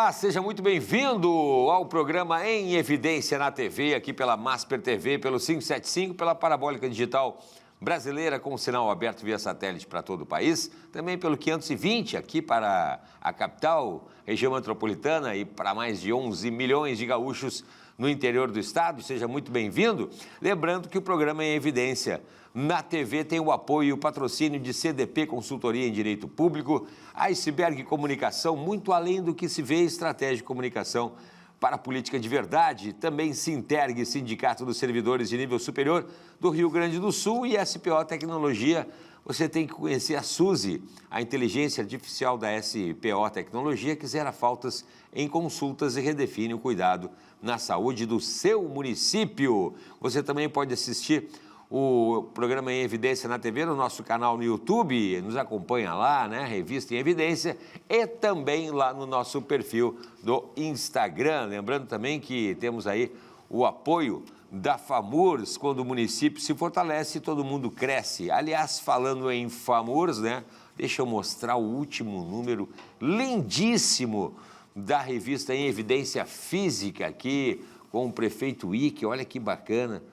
Olá, seja muito bem-vindo ao programa Em Evidência na TV, aqui pela Masper TV, pelo 575, pela Parabólica Digital Brasileira, com sinal aberto via satélite para todo o país, também pelo 520, aqui para a capital, região metropolitana e para mais de 11 milhões de gaúchos no interior do estado. Seja muito bem-vindo. Lembrando que o programa Em Evidência na TV tem o apoio e o patrocínio de CDP Consultoria em Direito Público, Iceberg Comunicação, muito além do que se vê, estratégia de comunicação para a política de verdade, também Sinterg, Sindicato dos Servidores de Nível Superior do Rio Grande do Sul, e SPO Tecnologia. Você tem que conhecer a Suzy, a inteligência artificial da SPO Tecnologia, que zera faltas em consultas e redefine o cuidado na saúde do seu município. Você também pode assistir o programa Em Evidência na TV, no nosso canal no YouTube, nos acompanha lá, né? Revista Em Evidência, e também lá no nosso perfil do Instagram. Lembrando também que temos aí o apoio da FAMURS. Quando o município se fortalece, todo mundo cresce. Aliás, falando em FAMURS, né? Deixa eu mostrar o último número lindíssimo da revista Em Evidência Física aqui, com o prefeito Ike. Olha que bacana.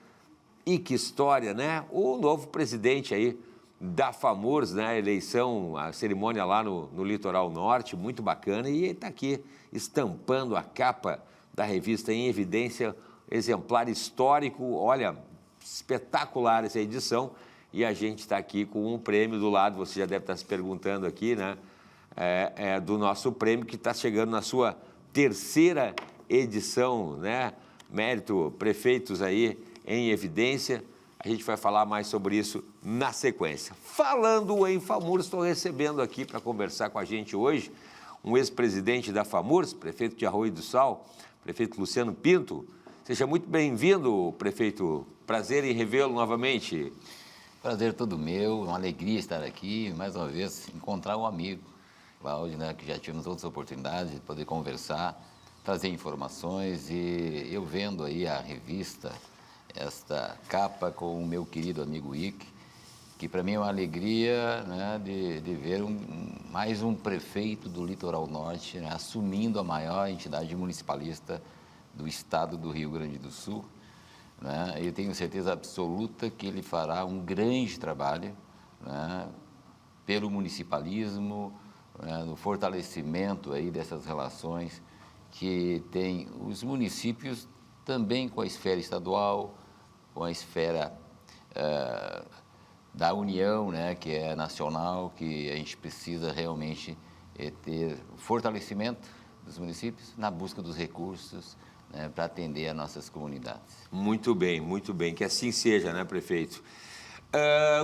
E que história, né? O novo presidente aí da FAMURS, né? A eleição, a cerimônia lá no Litoral Norte, muito bacana. E ele está aqui estampando a capa da revista Em Evidência, exemplar histórico. Olha, espetacular essa edição. E a gente está aqui com um prêmio do lado, você já deve estar se perguntando aqui, né? Do nosso prêmio, que está chegando na sua terceira edição, né? Mérito, prefeitos aí em evidência. A gente vai falar mais sobre isso na sequência. Falando em FAMURS, estou recebendo aqui para conversar com a gente hoje um ex-presidente da FAMURS, prefeito de Arroio do Sal, prefeito Luciano Pinto. Seja muito bem-vindo, prefeito. Prazer em revê-lo novamente. Prazer todo meu, uma alegria estar aqui, mais uma vez, encontrar um amigo, Cláudio, né, que já tivemos outras oportunidades de poder conversar, trazer informações, e eu vendo aí a revista, esta capa com o meu querido amigo Ike, que para mim é uma alegria, né, de ver mais um prefeito do Litoral Norte, né, assumindo a maior entidade municipalista do estado do Rio Grande do Sul. Né? Eu tenho certeza absoluta que ele fará um grande trabalho, né, pelo municipalismo, né, no fortalecimento aí dessas relações que tem os municípios também com a esfera estadual, com a esfera da União, né, que é nacional, que a gente precisa realmente ter fortalecimento dos municípios na busca dos recursos, né, para atender as nossas comunidades. Muito bem, que assim seja, né, prefeito?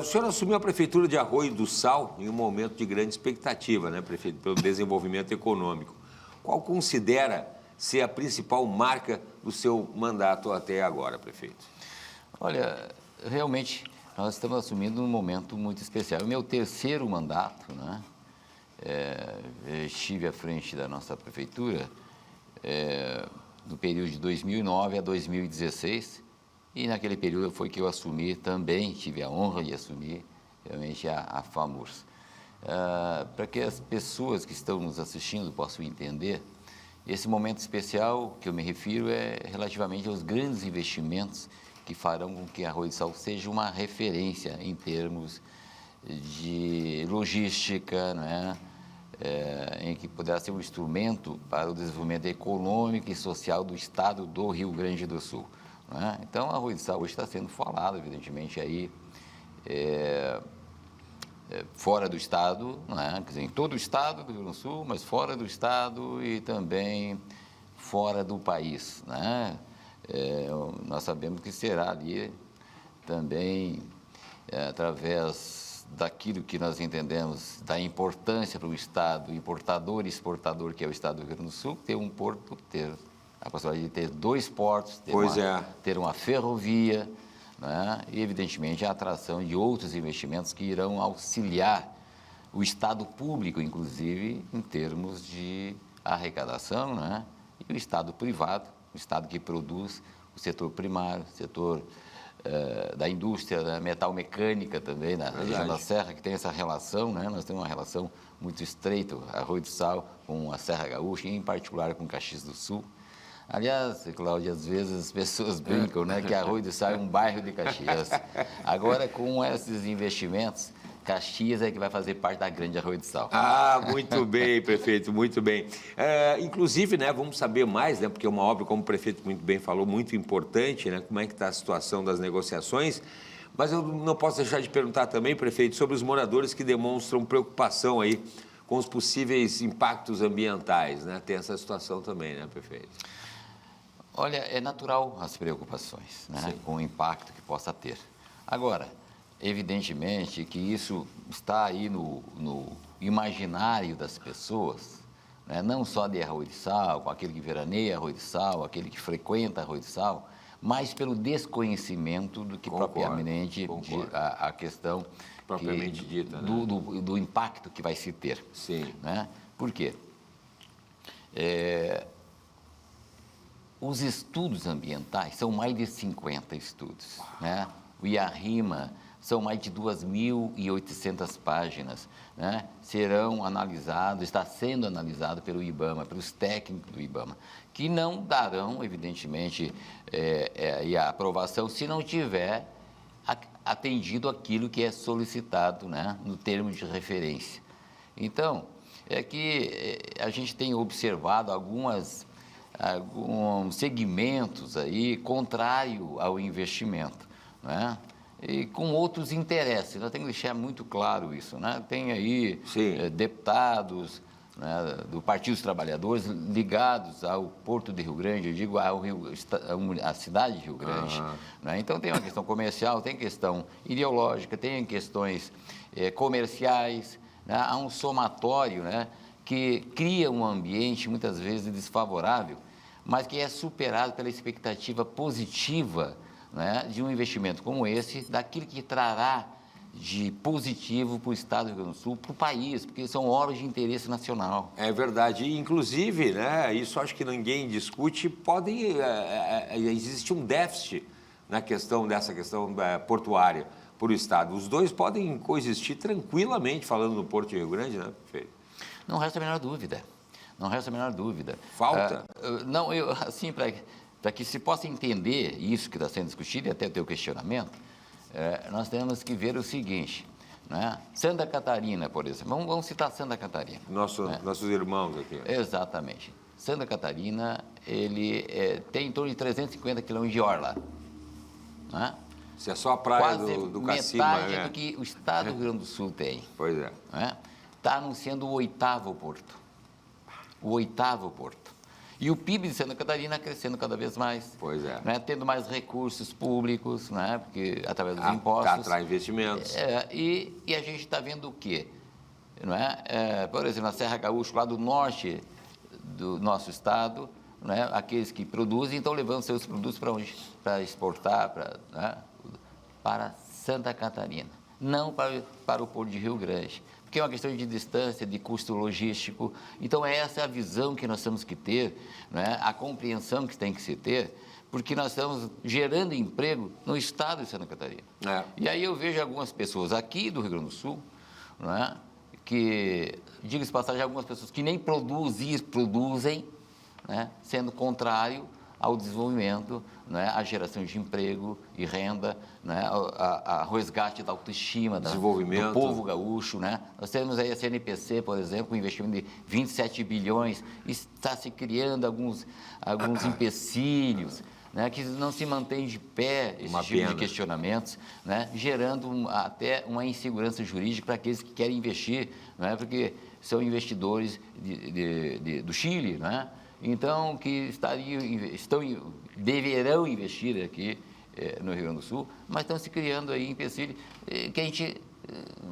O senhor assumiu a prefeitura de Arroio do Sal em um momento de grande expectativa, né, prefeito, pelo desenvolvimento econômico. Qual considera ser a principal marca do seu mandato até agora, prefeito? Olha, realmente nós estamos assumindo um momento muito especial. O meu terceiro mandato, né, estive à frente da nossa prefeitura no período de 2009 a 2016, e naquele período foi que eu assumi também, tive a honra de assumir realmente a FAMURS. Para que as pessoas que estão nos assistindo possam entender, esse momento especial que eu me refiro é relativamente aos grandes investimentos que farão com que Arroio do Sal seja uma referência em termos de logística, né? Em que poderá ser um instrumento para o desenvolvimento econômico e social do estado do Rio Grande do Sul. Né? Então, Arroio do Sal hoje está sendo falado, evidentemente, aí, fora do estado, né? Quer dizer, em todo o estado do Rio Grande do Sul, mas fora do estado e também fora do país. Né? Nós sabemos que será ali também através daquilo que nós entendemos da importância para o estado importador e exportador, que é o estado do Rio Grande do Sul, ter um porto, ter a possibilidade de ter dois portos, ter uma ferrovia, né? E evidentemente a atração de outros investimentos que irão auxiliar o estado público, inclusive em termos de arrecadação, né? E o estado privado, o estado que produz, o setor primário, o setor da indústria da metal mecânica também, na região da Serra, que tem essa relação, né? Nós temos uma relação muito estreita, Arroio do Sal, com a Serra Gaúcha, e em particular com Caxias do Sul. Aliás, Cláudio, às vezes as pessoas brincam, né, que Arroio do Sal é um bairro de Caxias. Agora, com esses investimentos, Caxias é que vai fazer parte da grande Arroio do Sal. Ah, muito bem, prefeito, muito bem. Inclusive, né, vamos saber mais, né, porque é uma obra, como o prefeito muito bem falou, muito importante, né, como é que está a situação das negociações. Mas eu não posso deixar de perguntar também, prefeito, sobre os moradores que demonstram preocupação aí com os possíveis impactos ambientais, né? Tem essa situação também, né, prefeito? Olha, é natural as preocupações, né, com o impacto que possa ter. Agora, evidentemente que isso está aí no imaginário das pessoas, né, não só de Arroio do Sal, com aquele que veraneia Arroio do Sal, aquele que frequenta Arroio do Sal, mas pelo desconhecimento do que propriamente a questão propriamente dita, né? do impacto que vai se ter. Sim. Né? Por quê? Os estudos ambientais são mais de 50 estudos, né? O IARIMA são mais de 2.800 páginas, né? Serão analisados, está sendo analisado pelo IBAMA, pelos técnicos do IBAMA, que não darão, evidentemente, a aprovação se não tiver atendido aquilo que é solicitado, né? No termo de referência. Então, é que a gente tem observado alguns segmentos aí contrário ao investimento, né? E com outros interesses. Nós temos que deixar muito claro isso, né? Tem aí deputados, né, do Partido dos Trabalhadores ligados ao Porto de Rio Grande, eu digo à cidade de Rio Grande. Né? Então tem uma questão comercial, tem questão ideológica, tem questões comerciais, né? Há um somatório, né, que cria um ambiente muitas vezes desfavorável, mas que é superado pela expectativa positiva, né, de um investimento como esse, daquilo que trará de positivo para o Estado do Rio Grande do Sul, para o país, porque são obras de interesse nacional. É verdade. E, inclusive, né, isso acho que ninguém discute, existe um déficit na dessa questão portuária para o Estado. Os dois podem coexistir tranquilamente, falando no Porto de Rio Grande, né, prefeito? Não resta a menor dúvida. Não resta a menor dúvida. Falta? Não, assim, para que se possa entender isso que está sendo discutido e até o teu questionamento, nós temos que ver o seguinte, né? Santa Catarina, por exemplo, vamos citar Santa Catarina. Nossos irmãos aqui. Exatamente. Santa Catarina, ele tem em torno de 350 quilômetros de orla. Né? Se é só a praia do Cacima, metade do que o Estado do Rio Grande do Sul tem. Pois é. Está anunciando o 8º porto. O 8º porto. E o PIB de Santa Catarina crescendo cada vez mais. Pois é. Né? Tendo mais recursos públicos, né? Porque, através dos impostos. Atrai investimentos. E a gente está vendo o quê? Não é? Por exemplo, na Serra Gaúcha, lá do norte do nosso estado, né? Aqueles que produzem estão levando seus produtos para onde? Para exportar, para Santa Catarina. Não para o Porto de Rio Grande. Porque é uma questão de distância, de custo logístico. Então, essa é a visão que nós temos que ter, né? A compreensão que tem que se ter, porque nós estamos gerando emprego no estado de Santa Catarina. E aí eu vejo algumas pessoas aqui do Rio Grande do Sul, né? Que, diga-se de passagem, algumas pessoas que nem produzem, né? Sendo contrário ao desenvolvimento, né, a geração de emprego e renda, né, a resgate da autoestima do povo gaúcho. Né? Nós temos aí a CNPC, por exemplo, um investimento de 27 bilhões, está se criando alguns empecilhos, né, que não se mantém de pé esse tipo de questionamentos, né, gerando até uma insegurança jurídica para aqueles que querem investir, né, porque são investidores do Chile, né? Então, que deverão investir aqui no Rio Grande do Sul, mas estão se criando aí empecilhos que a gente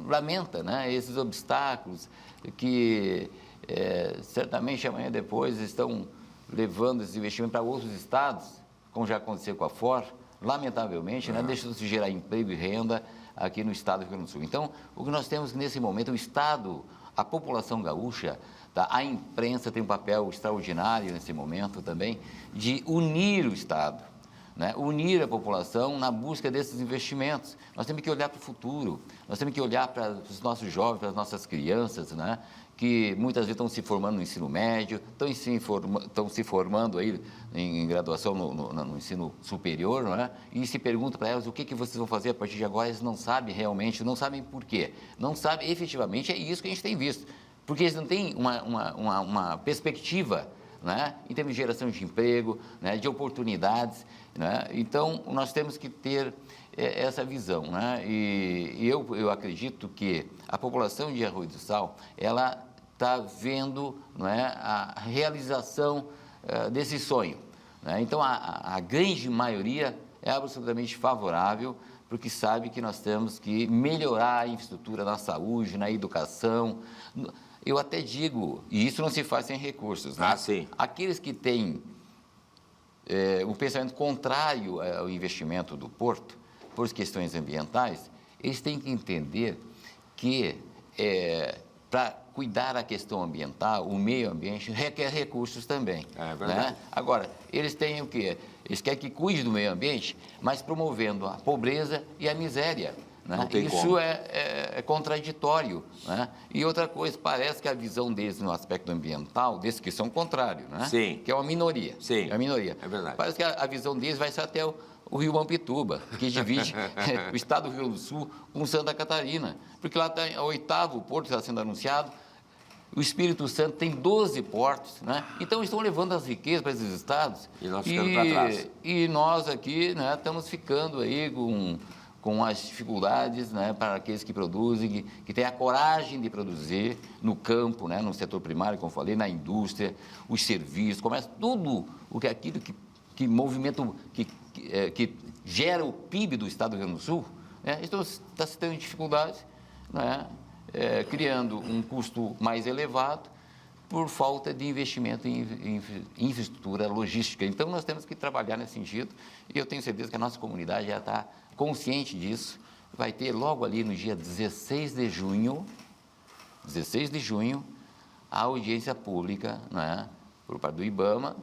lamenta, né? Esses obstáculos que certamente amanhã depois estão levando esses investimentos para outros estados, como já aconteceu com a Ford, lamentavelmente, né? Deixa de gerar emprego e renda aqui no estado do Rio Grande do Sul. Então, o que nós temos nesse momento, o estado, a população gaúcha, a imprensa tem um papel extraordinário nesse momento também de unir o Estado, né, unir a população na busca desses investimentos. Nós temos que olhar para o futuro, nós temos que olhar para os nossos jovens, para as nossas crianças, né, que muitas vezes estão se formando no ensino médio, estão se formando aí em graduação no ensino superior, né, e se pergunta para elas o que vocês vão fazer a partir de agora. Eles não sabem realmente, não sabem por quê, não sabem efetivamente. É isso que a gente tem visto, porque eles não têm uma perspectiva, né, em termos de geração de emprego, né, de oportunidades, né? Então, nós temos que ter essa visão, né? E eu acredito que a população de Arroio do Sal, ela está vendo, não é, a realização desse sonho, né? Então, a grande maioria é absolutamente favorável, porque sabe que nós temos que melhorar a infraestrutura na saúde, na educação. Eu até digo, e isso não se faz sem recursos, né? Sim. Aqueles que têm um pensamento contrário ao investimento do porto, por questões ambientais, eles têm que entender que, para cuidar da questão ambiental, o meio ambiente requer recursos também. É verdade. Né? Agora, eles têm o quê? Eles querem que cuide do meio ambiente, mas promovendo a pobreza e a miséria. Né? Isso é contraditório. Né? E outra coisa, parece que a visão deles no aspecto ambiental, desses que são contrários, né? Sim. Que é uma minoria. Sim. É uma minoria. É verdade. Parece que a visão deles vai ser até o Rio Mampituba, que divide o estado do Rio Grande do Sul com Santa Catarina, porque lá está o 8º porto que está sendo anunciado. O Espírito Santo tem 12 portos, né? Então estão levando as riquezas para esses estados. E nós ficando para trás. E nós aqui, né, estamos ficando aí com as dificuldades, né, para aqueles que produzem, que têm a coragem de produzir no campo, né, no setor primário, como eu falei, na indústria, os serviços, comércio, tudo aquilo que movimento, que gera o PIB do estado do Rio Grande do Sul, né, está se tendo dificuldades, né, criando um custo mais elevado por falta de investimento em infraestrutura logística. Então, nós temos que trabalhar nesse sentido, e eu tenho certeza que a nossa comunidade já está consciente disso. Vai ter logo ali no dia 16 de junho, a audiência pública, né, por parte do IBAMA,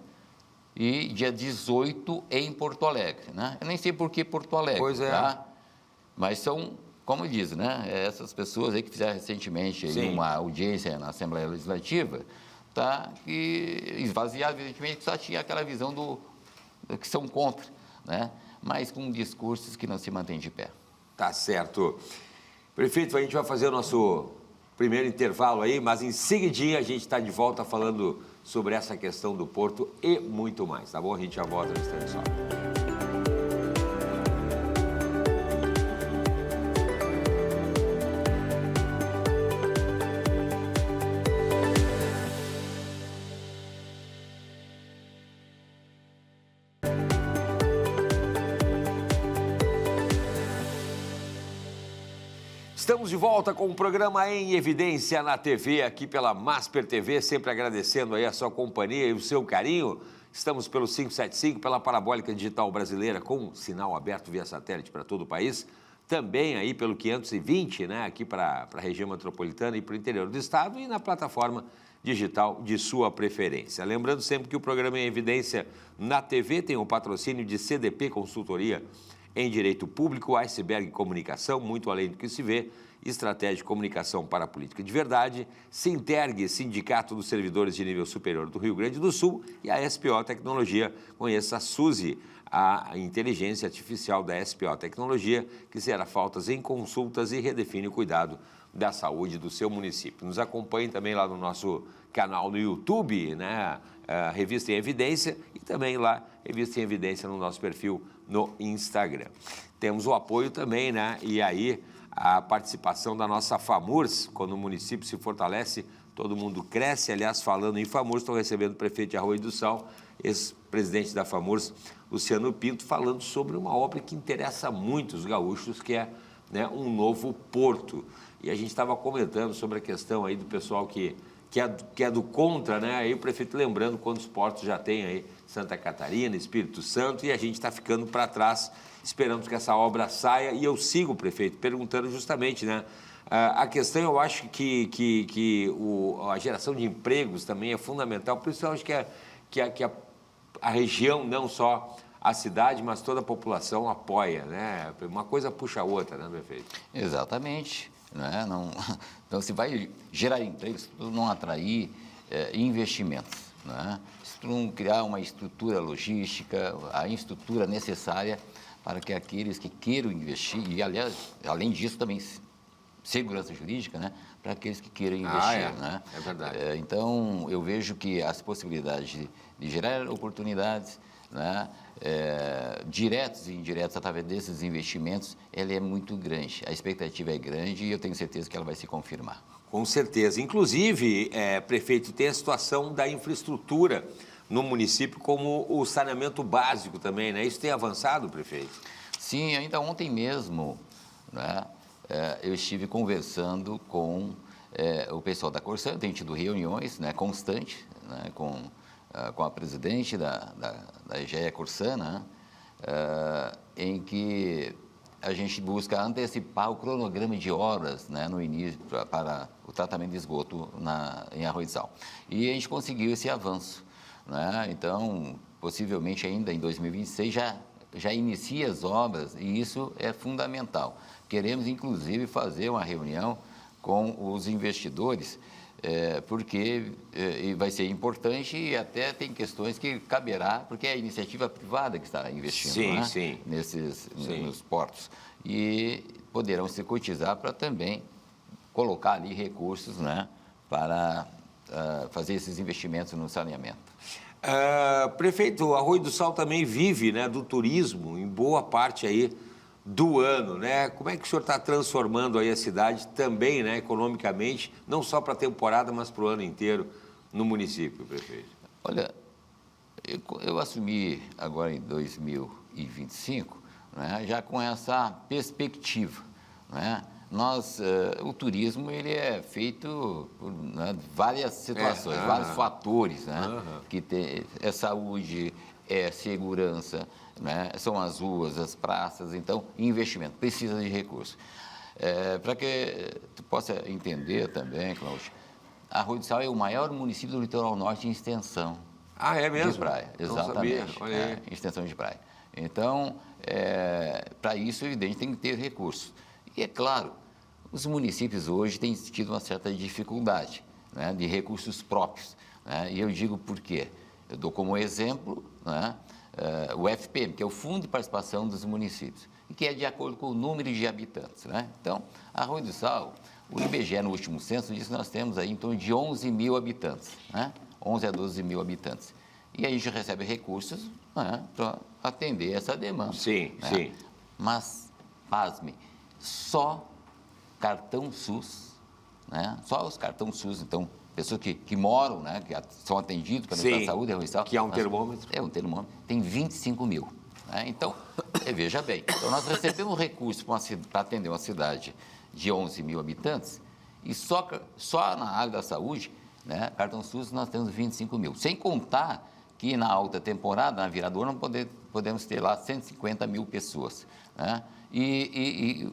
e dia 18 em Porto Alegre. Né? Eu nem sei por que Porto Alegre, pois é. Tá? Mas são, como diz, né, essas pessoas aí que fizeram recentemente aí uma audiência na Assembleia Legislativa, tá, que esvaziaram, evidentemente, que só tinha aquela visão que são contra, né, mas com discursos que não se mantêm de pé. Tá certo. Prefeito, a gente vai fazer o nosso primeiro intervalo aí, mas em seguidinha a gente está de volta falando sobre essa questão do porto e muito mais, tá bom? A gente já volta no instante só. Estamos de volta com o programa Em Evidência na TV, aqui pela Masper TV, sempre agradecendo aí a sua companhia e o seu carinho. Estamos pelo 575, pela Parabólica Digital Brasileira, com sinal aberto via satélite para todo o país. Também aí pelo 520, né, aqui para a região metropolitana e para o interior do estado, e na plataforma digital de sua preferência. Lembrando sempre que o programa Em Evidência na TV tem o patrocínio de CDP Consultoria em Direito Público, Iceberg Comunicação, muito além do que se vê, Estratégia de Comunicação para a Política de Verdade, Sinterg, Sindicato dos Servidores de Nível Superior do Rio Grande do Sul, e a SPO Tecnologia. Conheça a Suzy, a inteligência artificial da SPO Tecnologia, que zera faltas em consultas e redefine o cuidado da saúde do seu município. Nos acompanhe também lá no nosso canal no YouTube, né? Revista em Evidência, e também lá, Revista em Evidência no nosso perfil no Instagram. Temos o apoio também, né? E aí a participação da nossa FAMURS, quando o município se fortalece, todo mundo cresce. Aliás, falando em FAMURS, estou recebendo o prefeito de Arroio do Sal, ex-presidente da FAMURS, Luciano Pinto, falando sobre uma obra que interessa muito os gaúchos, que é, né, um novo porto. E a gente estava comentando sobre a questão aí do pessoal que é do contra, né? Aí o prefeito lembrando quantos portos já tem aí, Santa Catarina, Espírito Santo, e a gente está ficando para trás. Esperamos que essa obra saia, e eu sigo, prefeito, perguntando justamente, né? A questão, eu acho que a geração de empregos também é fundamental, por isso eu acho que a região, não só a cidade, mas toda a população apoia, né? Uma coisa puxa a outra, né, prefeito? Exatamente. Né? Não, então, se vai gerar emprego, se tu não atrair investimentos, né? Se tu não criar uma estrutura logística, a estrutura necessária para que aqueles que queiram investir, e, aliás, além disso, também segurança jurídica, né? Para aqueles que queiram investir. Né? É verdade. Então, eu vejo que as possibilidades de gerar oportunidades, né? Diretos e indiretos através desses investimentos, ela é muito grande. A expectativa é grande e eu tenho certeza que ela vai se confirmar. Com certeza. Inclusive, prefeito, tem a situação da infraestrutura no município, como o saneamento básico também, né? Isso tem avançado, prefeito? Sim, ainda ontem mesmo, né, eu estive conversando com o pessoal da Corsã, tenho tido reuniões, né, constantes, né, com a presidente da EGEA Corsã, né, em que a gente busca antecipar o cronograma de obras, né, no início para o tratamento de esgoto em Arroio do Sal. E a gente conseguiu esse avanço. Né? Então, possivelmente ainda em 2026 já inicia as obras e isso é fundamental. Queremos, inclusive, fazer uma reunião com os investidores, porque vai ser importante e até tem questões que caberá, porque é a iniciativa privada que está investindo, sim, né? Sim. Nos portos. E poderão se cotizar para também colocar ali recursos, né, para fazer esses investimentos no saneamento. Prefeito, Arroio do Sal também vive, né, do turismo em boa parte aí do ano, né? Como é que o senhor está transformando aí a cidade também, né, economicamente, não só para a temporada, mas para o ano inteiro no município, prefeito? Olha, eu assumi agora em 2025, né, já com essa perspectiva, né? O turismo ele é feito por, né, várias situações, vários fatores, né? Que é saúde, é segurança, né? São as ruas, as praças, então investimento, precisa de recursos. Para que tu possa entender também, Cláudio, Arroio do Sal é o maior município do litoral norte em extensão. Ah, é mesmo? De praia, exatamente. Extensão de praia. Então, para isso, evidente, tem que ter recursos. E é claro, os municípios hoje têm tido uma certa dificuldade, né, de recursos próprios. Né, e eu digo por quê. Eu dou como exemplo, né, o FPM, que é o Fundo de Participação dos Municípios, e que é de acordo com o número de habitantes. Né? Então, Arroio do Sal, o IBGE no último censo disse que nós temos aí em torno de 11 mil habitantes, né? 11 a 12 mil habitantes. E aí a gente recebe recursos, né, para atender essa demanda. Sim, né? sim. Mas, pasme, só cartão SUS, né? Só os cartão SUS, então, pessoas que moram, né? Que são atendidos pela Ministério da Saúde, Arroio do Sal. Que é um termômetro. É um termômetro, tem 25 mil. Né? Então, veja bem, então nós recebemos recursos para atender uma cidade de 11 mil habitantes e só na área da saúde, né? Cartão SUS, nós temos 25 mil. Sem contar que na alta temporada, na virada do ano, podemos ter lá 150 mil pessoas. Né? E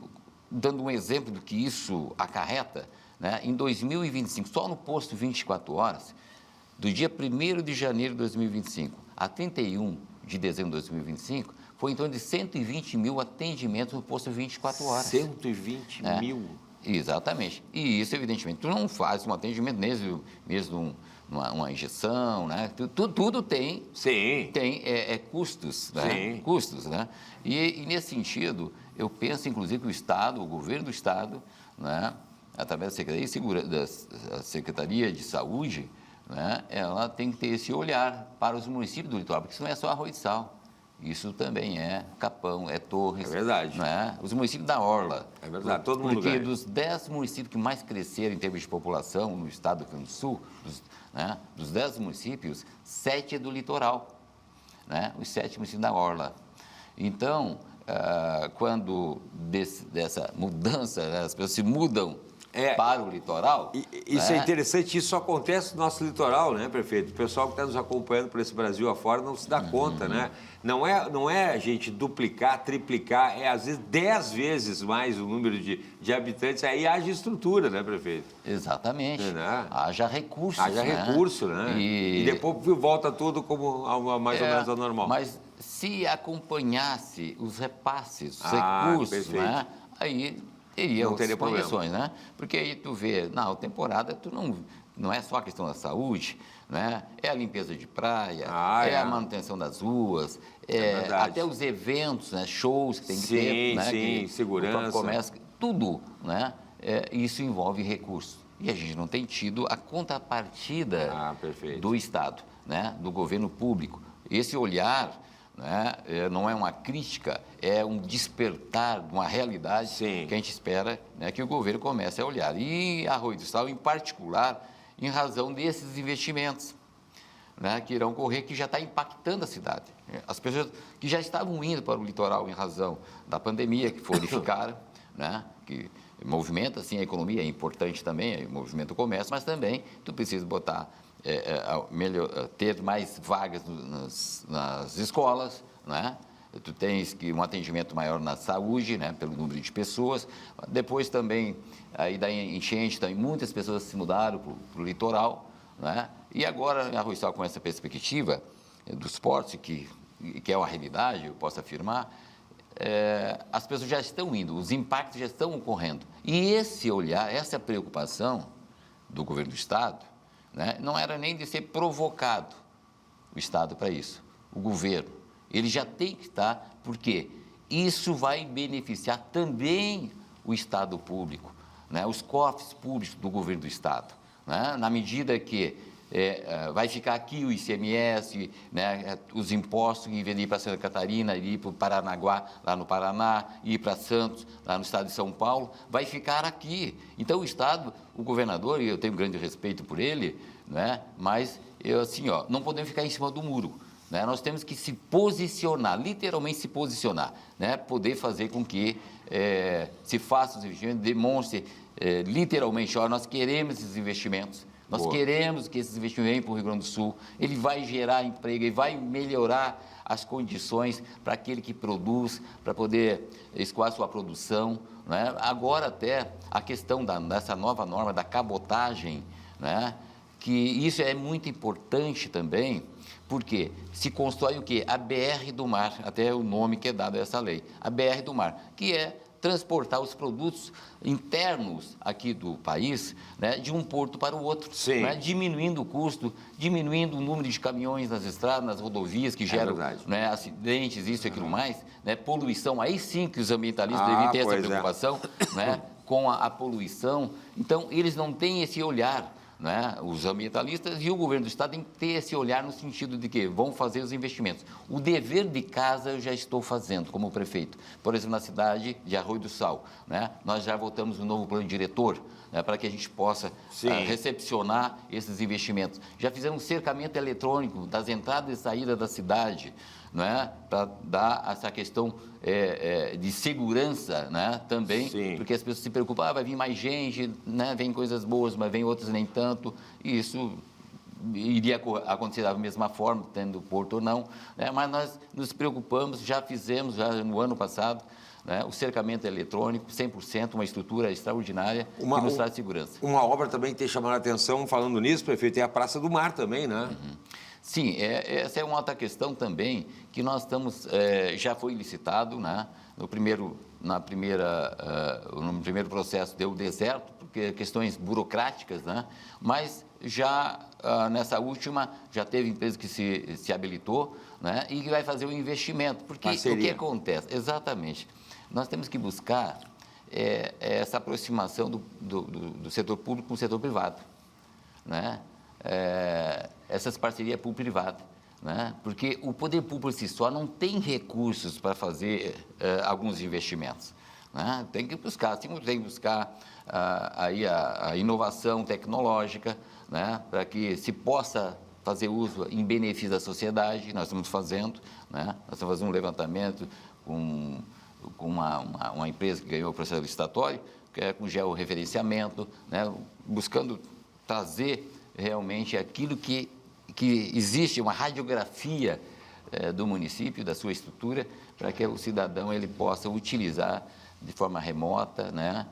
dando um exemplo do que isso acarreta, né? Em 2025, só no posto 24 horas, do dia 1º de janeiro de 2025 a 31 de dezembro de 2025, foi em torno de 120 mil atendimentos no posto 24 horas. 120 mil? Exatamente. E isso, evidentemente, tu não faz um atendimento, mesmo uma injeção, né? Tudo tem, Sim. Tem custos, né? Sim. Custos, né? E nesse sentido, eu penso, inclusive, que o Estado, o governo do Estado, né, através da Secretaria de Saúde, né, ela tem que ter esse olhar para os municípios do litoral, porque isso não é só Arroio do Sal. Isso também é Capão, é Torres. É verdade. Né? Os municípios da Orla. É verdade, todo mundo ganha. Porque dos 10 municípios que mais cresceram em termos de população no estado do Rio Grande do Sul, dos 10 municípios, 7 é do litoral. Né? Os 7 municípios da Orla. Então, quando dessa mudança, né, as pessoas se mudam para o litoral... Isso é interessante, isso acontece no nosso litoral, né, prefeito? O pessoal que está nos acompanhando por esse Brasil afora não se dá conta, né? Não é a gente duplicar, triplicar, é às vezes 10 vezes mais o número de habitantes, aí haja estrutura, né, prefeito? Exatamente. Né? Haja recursos. Haja recurso, né? E depois volta tudo como mais ou menos ao normal. Mas se acompanhasse os repasses, os Ah, recursos, perfeito. né? Aí teria Não outras teria problema. condições, né? Porque aí tu vê, na temporada tu não é só a questão da saúde, né? É a limpeza de praia, é a manutenção das ruas, verdade. até os eventos, né? Shows que tem que Sim, ter, né? sim, Que segurança. o próprio comércio, tudo, né? Isso envolve recursos. E a gente não tem tido a contrapartida Perfeito. do Estado, né? Do governo público. Esse olhar, né? Não é uma crítica, é um despertar de uma realidade Sim. que a gente espera, né? Que o governo comece a olhar. E Arroio do Sal, em particular, em razão desses investimentos, né, que irão ocorrer, que já está impactando a cidade. As pessoas que já estavam indo para o litoral em razão da pandemia, que ficaram, né, que movimenta, assim, a economia, é importante também, movimenta o comércio, mas também tu precisa botar, ter mais vagas nas escolas, né? Tu tens um atendimento maior na saúde, né, pelo número de pessoas. Depois também, aí da enchente, também muitas pessoas se mudaram para o litoral, né? E agora, Arroio do Sal, com essa perspectiva do esporte, que é uma realidade, eu posso afirmar, as pessoas já estão indo, os impactos já estão ocorrendo. E esse olhar, essa preocupação do governo do Estado, né, não era nem de ser provocado o Estado para isso, o governo. Ele já tem que estar, porque isso vai beneficiar também o Estado público, né, os cofres públicos do governo do Estado, né, na medida que vai ficar aqui o ICMS, né, os impostos, em vez de ir para Santa Catarina, ir para o Paranaguá, lá no Paraná, ir para Santos, lá no estado de São Paulo, vai ficar aqui. Então, o Estado, o governador, e eu tenho grande respeito por ele, né, mas, não podemos ficar em cima do muro. Né? Nós temos que se posicionar, literalmente se posicionar, né? Poder fazer com que se faça os investimentos, demonstre literalmente, nós queremos esses investimentos, nós queremos que esses investimentos venham para o Rio Grande do Sul, ele vai gerar emprego, ele vai melhorar as condições para aquele que produz, para poder escoar sua produção. Né? Agora até a questão dessa nova norma da cabotagem, né? Que isso é muito importante também, porque se constrói o quê? A BR do Mar, até o nome que é dado a essa lei, a BR do Mar, que é transportar os produtos internos aqui do país, né, de um porto para o outro, né, diminuindo o custo, diminuindo o número de caminhões nas estradas, nas rodovias, que geram, né, acidentes, isso e aquilo mais, né, poluição, aí sim que os ambientalistas devem ter essa preocupação, né, com a poluição. Então, eles não têm esse olhar, né? Os ambientalistas e o governo do Estado têm que ter esse olhar no sentido de que vão fazer os investimentos. O dever de casa eu já estou fazendo como prefeito. Por exemplo, na cidade de Arroio do Sal, né? Nós já votamos um novo plano diretor, né, para que a gente possa recepcionar esses investimentos. Já fizemos cercamento eletrônico das entradas e saídas da cidade, né, para dar essa questão de segurança, né, também, porque as pessoas se preocupam, vai vir mais gente, né, vem coisas boas, mas vem outras nem tanto, e isso iria acontecer da mesma forma, tendo porto ou não, né, mas nós nos preocupamos, já fizemos, já no ano passado, né, o cercamento eletrônico, 100%, uma estrutura extraordinária que nos traz segurança. Uma obra também que tem chamado a atenção, falando nisso, prefeito, é a Praça do Mar também, né? Sim, essa é uma outra questão também, que nós estamos, já foi licitado, né? No primeiro processo deu deserto, porque questões burocráticas, né? Mas já nessa última, já teve empresa que se habilitou, né? E que vai fazer o investimento, porque o que acontece? Exatamente, nós temos que buscar essa aproximação do setor público com o setor privado, né? Essas parcerias público-privada, né? Porque o poder público por si só não tem recursos para fazer alguns investimentos, né? Tem que buscar, tem que buscar aí a inovação tecnológica, né? Para que se possa fazer uso em benefício da sociedade. Nós estamos fazendo, né? Nós estamos fazendo um levantamento com uma empresa que ganhou o processo licitatório, que é com georreferenciamento, né? Buscando trazer realmente aquilo que existe, uma radiografia do município, da sua estrutura, para que o cidadão ele possa utilizar de forma remota, né,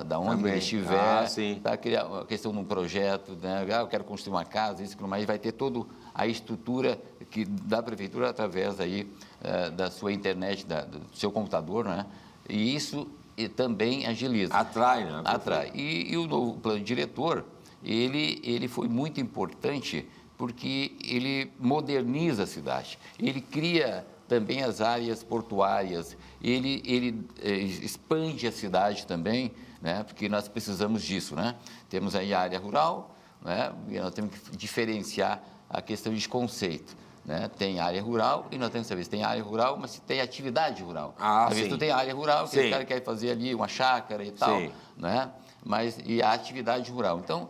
da onde ele estiver, para criar a questão de um projeto, né, eu quero construir uma casa, isso, mas vai ter toda a estrutura da prefeitura através aí da sua internet, do seu computador, né? E isso também agiliza. Atrai, né? Atrai. E o novo plano diretor, ele foi muito importante porque ele moderniza a cidade, ele cria também as áreas portuárias, ele expande a cidade também, né? Porque nós precisamos disso, né? Temos aí a área rural, né? E nós temos que diferenciar a questão de conceito. Né? Tem área rural e nós temos que saber se tem área rural, mas se tem atividade rural. Às vezes tu tem área rural, que o cara quer fazer ali uma chácara e tal, né? Mas e a atividade rural. Então,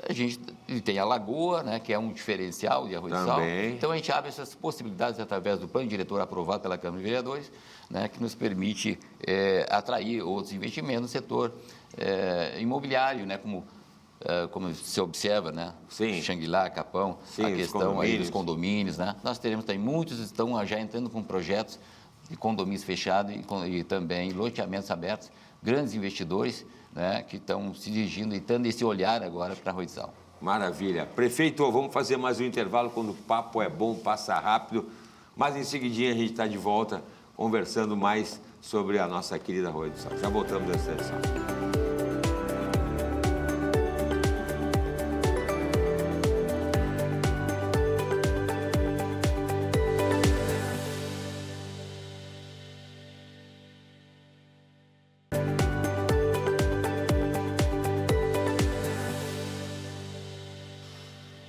a gente tem a lagoa, né, que é um diferencial de Arroio do Sal. Então, a gente abre essas possibilidades através do plano diretor aprovado pela Câmara de Vereadores, né, que nos permite atrair outros investimentos no setor imobiliário, né, como se observa, né? Sim. Xangri-Lá, Capão, sim, a questão aí dos condomínios, né? Nós teremos também, muitos estão já entrando com projetos de condomínios fechados e também loteamentos abertos, grandes investidores, né? Que estão se dirigindo e dando esse olhar agora para Arroio do Sal. Maravilha. Prefeito, vamos fazer mais um intervalo, quando o papo é bom, passa rápido, mas em seguidinha a gente está de volta conversando mais sobre a nossa querida Arroio do Sal. Já voltamos dessa edição.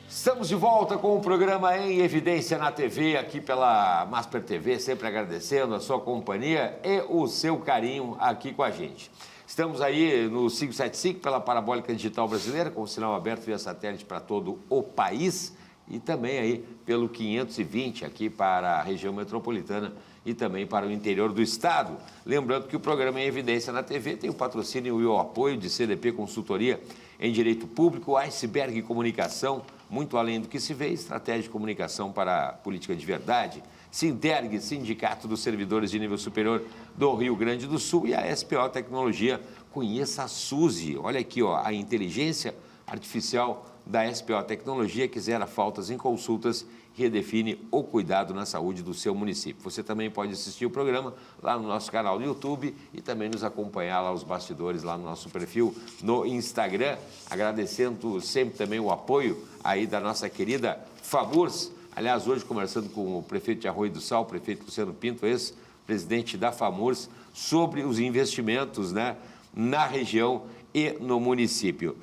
Estamos de volta com o programa Em Evidência na TV, aqui pela Masper TV, sempre agradecendo a sua companhia e o seu carinho aqui com a gente. Estamos aí no 575 pela Parabólica Digital Brasileira, com o sinal aberto via satélite para todo o país e também aí pelo 520 aqui para a região metropolitana e também para o interior do estado. Lembrando que o programa Em Evidência na TV tem o patrocínio e o apoio de CDP Consultoria em Direito Público, Iceberg Comunicação, muito além do que se vê, estratégia de comunicação para a política de verdade, Sinterg, Sindicato dos Servidores de Nível Superior do Rio Grande do Sul, e a SPO Tecnologia. Conheça a Suzy, olha aqui, ó, a inteligência artificial da SPO Tecnologia, que zera faltas em consultas e redefine o cuidado na saúde do seu município. Você também pode assistir o programa lá no nosso canal no YouTube e também nos acompanhar lá os bastidores, lá no nosso perfil no Instagram, agradecendo sempre também o apoio aí da nossa querida FAMURS. Aliás, hoje conversando com o prefeito de Arroio do Sal, o prefeito Luciano Pinto, ex-presidente da FAMURS, sobre os investimentos, né, na região e no município.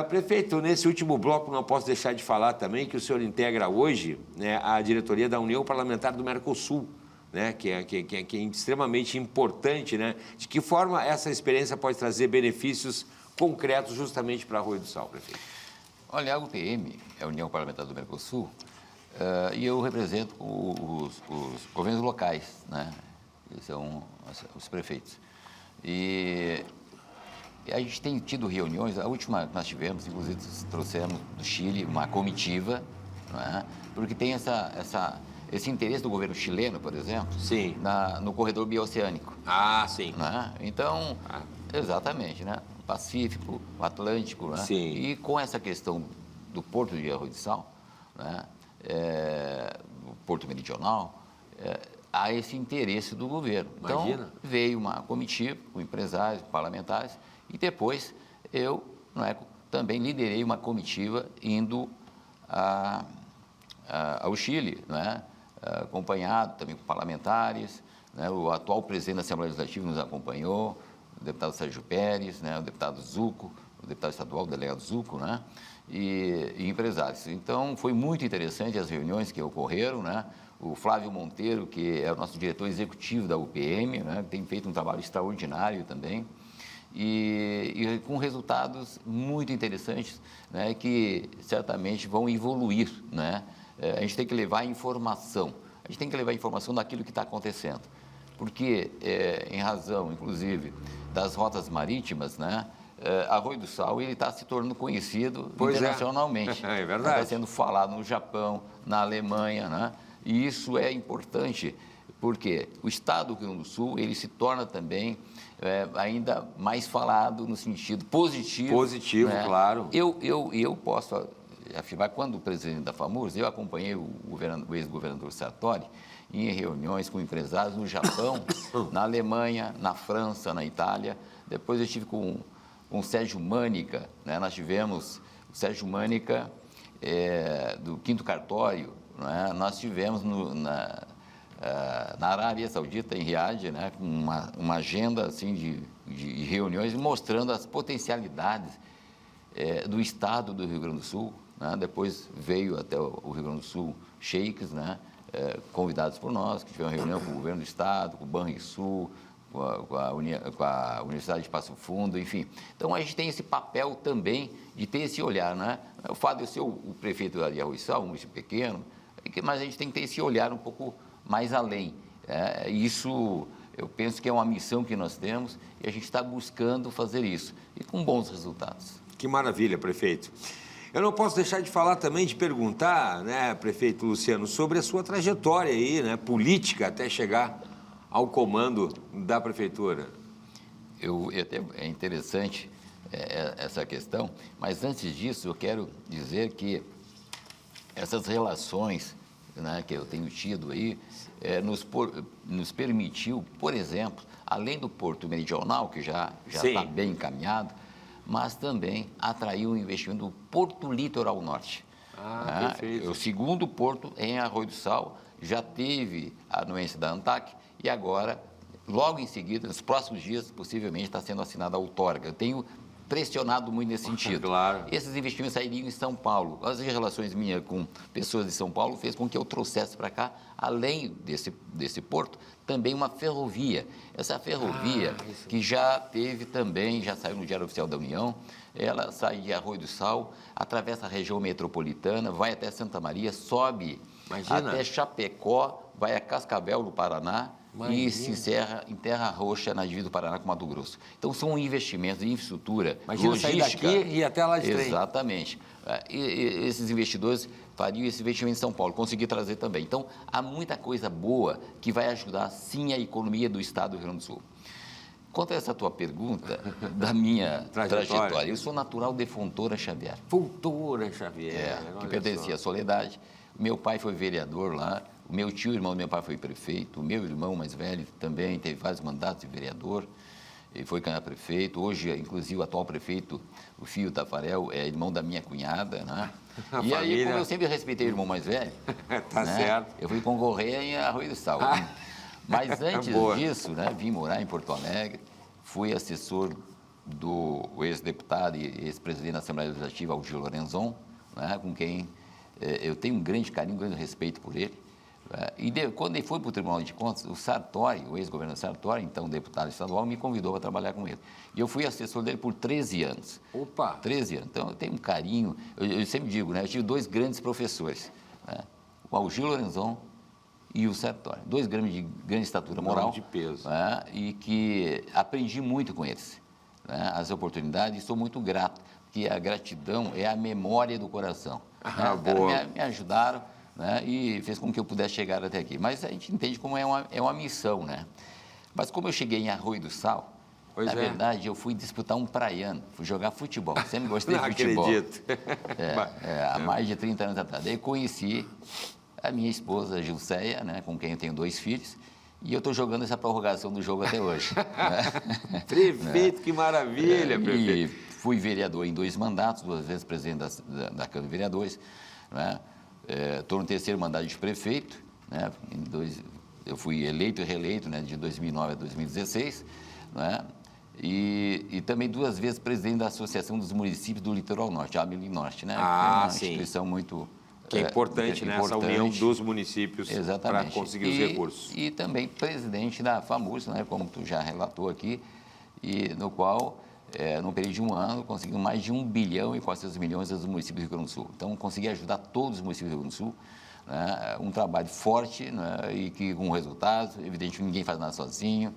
Prefeito, nesse último bloco não posso deixar de falar também que o senhor integra hoje, né, a diretoria da União Parlamentar do Mercosul, né, que é extremamente importante, né? De que forma essa experiência pode trazer benefícios concretos justamente para Arroio do Sal, prefeito? Olha, a UPM, a União Parlamentar do Mercosul, e eu represento os governos locais, né? Eles são os prefeitos. E a gente tem tido reuniões, a última que nós tivemos, inclusive trouxemos do Chile uma comitiva, não é? Porque tem esse interesse do governo chileno, por exemplo, sim, no corredor bioceânico. Ah, sim. Não é? Então, exatamente, né? O Pacífico, o Atlântico, né? Sim. E com essa questão do Porto de Arroio do Sal, né? O Porto Meridional, há esse interesse do governo. Imagina. Então, veio uma comitiva com empresários, parlamentares, e depois eu, não é, também liderei uma comitiva indo ao Chile, não é? Acompanhado também com parlamentares, né? O atual presidente da Assembleia Legislativa nos acompanhou, o deputado Sérgio Pérez, né? O deputado Zucco, o deputado estadual, o delegado Zucco, né? E empresários. Então, foi muito interessante as reuniões que ocorreram, né? O Flávio Monteiro, que é o nosso diretor executivo da UPM, né? Tem feito um trabalho extraordinário também. E com resultados muito interessantes, né, que certamente vão evoluir, né? A gente tem que levar informação, daquilo que está acontecendo, porque em razão, inclusive, das rotas marítimas, né, Arroio do Sal ele está se tornando conhecido internacionalmente. É verdade. Está sendo falado no Japão, na Alemanha, né? E isso é importante, porque o estado do Rio Grande do Sul ele se torna também ainda mais falado no sentido positivo. Positivo, né? claro. Eu posso afirmar, quando o presidente da FAMURS, eu acompanhei o ex-governador Sartori em reuniões com empresários no Japão, na Alemanha, na França, na Itália. Depois eu estive com o Sérgio Mânica, né? Nós tivemos o Sérgio Mânica do Quinto Cartório, né? Nós tivemos na Arábia Saudita, em Riad, né? Com uma agenda assim, de reuniões mostrando as potencialidades do estado do Rio Grande do Sul, né? Depois veio até o Rio Grande do Sul sheiks, né? Convidados por nós, que tiveram reunião com o governo do estado, com o Banrisul, com a Universidade de Passo Fundo, enfim. Então, a gente tem esse papel também de ter esse olhar, né? O fato de eu ser o prefeito de Arroiçal, um município pequeno, mas a gente tem que ter esse olhar um pouco mais além. Isso, eu penso que é uma missão que nós temos e a gente está buscando fazer isso, e com bons resultados. Que maravilha, prefeito. Eu não posso deixar de falar também, de perguntar, né, prefeito Luciano, sobre a sua trajetória aí, né, política, até chegar ao comando da prefeitura. É interessante essa questão, mas antes disso eu quero dizer que essas relações, né, que eu tenho tido aí, nos permitiu, por exemplo, além do Porto Meridional, que já está bem encaminhado, mas também atraiu o investimento do Porto Litoral Norte. Perfeito. O segundo porto em Arroio do Sal já teve a anuência da ANTAC e agora, logo em seguida, nos próximos dias, possivelmente está sendo assinada a outorga. Eu tenho pressionado muito nesse sentido. Claro. Esses investimentos sairiam em São Paulo. As relações minhas com pessoas de São Paulo fez com que eu trouxesse para cá, além desse porto, também uma ferrovia. Essa ferrovia que já teve também, já saiu no Diário Oficial da União, ela sai de Arroio do Sal, atravessa a região metropolitana, vai até Santa Maria, sobe até Chapecó, vai a Cascavel, no Paraná, e se encerra em Terra Roxa, na divisa do Paraná com Mato Grosso. Então, são investimentos de infraestrutura, logística. Sair daqui e até lá de trem. Exatamente. E esses investidores fariam esse investimento em São Paulo, consegui trazer também. Então, há muita coisa boa que vai ajudar, sim, a economia do estado do Rio Grande do Sul. Quanto a essa tua pergunta, da minha trajetória, eu sou natural de Fontoura Xavier. Fontoura Xavier. Que pertencia à Soledade. Meu pai foi vereador lá. O meu tio, irmão do meu pai, foi prefeito. O meu irmão mais velho também teve vários mandatos de vereador. Ele foi candidato a prefeito. Hoje, inclusive, o atual prefeito, o Fio Tafarel, é irmão da minha cunhada, né? E aí, como eu sempre respeitei o irmão mais velho, tá, né, certo. Eu fui concorrer em Arroio do Sal. Mas antes disso, né, vim morar em Porto Alegre, fui assessor do ex-deputado e ex-presidente da Assembleia Legislativa, Algir Lorenzon, né, com quem eu tenho um grande carinho, um grande respeito por ele. Quando ele foi para o Tribunal de Contas, o Sartori, o ex-governador Sartori, então deputado estadual, me convidou para trabalhar com ele. E eu fui assessor dele por 13 anos. Opa! 13 anos. Então, eu tenho um carinho. Eu sempre digo, né? Eu tive dois grandes professores, né? O Algir Lorenzon e o Sartori. Dois de grande estatura moral. De peso. Né? E que aprendi muito com eles, né? As oportunidades, e sou muito grato, porque a gratidão é a memória do coração. Boa. Me ajudaram, né, e fez com que eu pudesse chegar até aqui. Mas a gente entende como é uma missão, né? Mas como eu cheguei em Arroio do Sal, na verdade, eu fui disputar um praiano, fui jogar futebol. Sempre gostei de futebol. Não acredito. Há mais de 30 anos atrás. Daí conheci a minha esposa, Gilceia, né, com quem eu tenho 2 filhos, e eu estou jogando essa prorrogação do jogo até hoje. Né? Prefeito, que maravilha, prefeito. E fui vereador em 2 mandatos, 2 vezes presidente da Câmara de Vereadores, né? Estou no 3º mandato de prefeito, né? Eu fui eleito e reeleito, né, de 2009 a 2016, né? E também 2 vezes presidente da Associação dos Municípios do Litoral Norte, a AMILI Norte, né? É uma instituição muito... Que é importante, né? Essa união dos municípios para conseguir os recursos. E também presidente da FAMURS, né, como tu já relatou aqui, e no qual... no período de 1 ano, conseguimos mais de 1 bilhão e 400 milhões dos municípios do Rio Grande do Sul. Então, consegui ajudar todos os municípios do Rio Grande do Sul, né? Um trabalho forte, né? E que com resultados, evidentemente ninguém faz nada sozinho,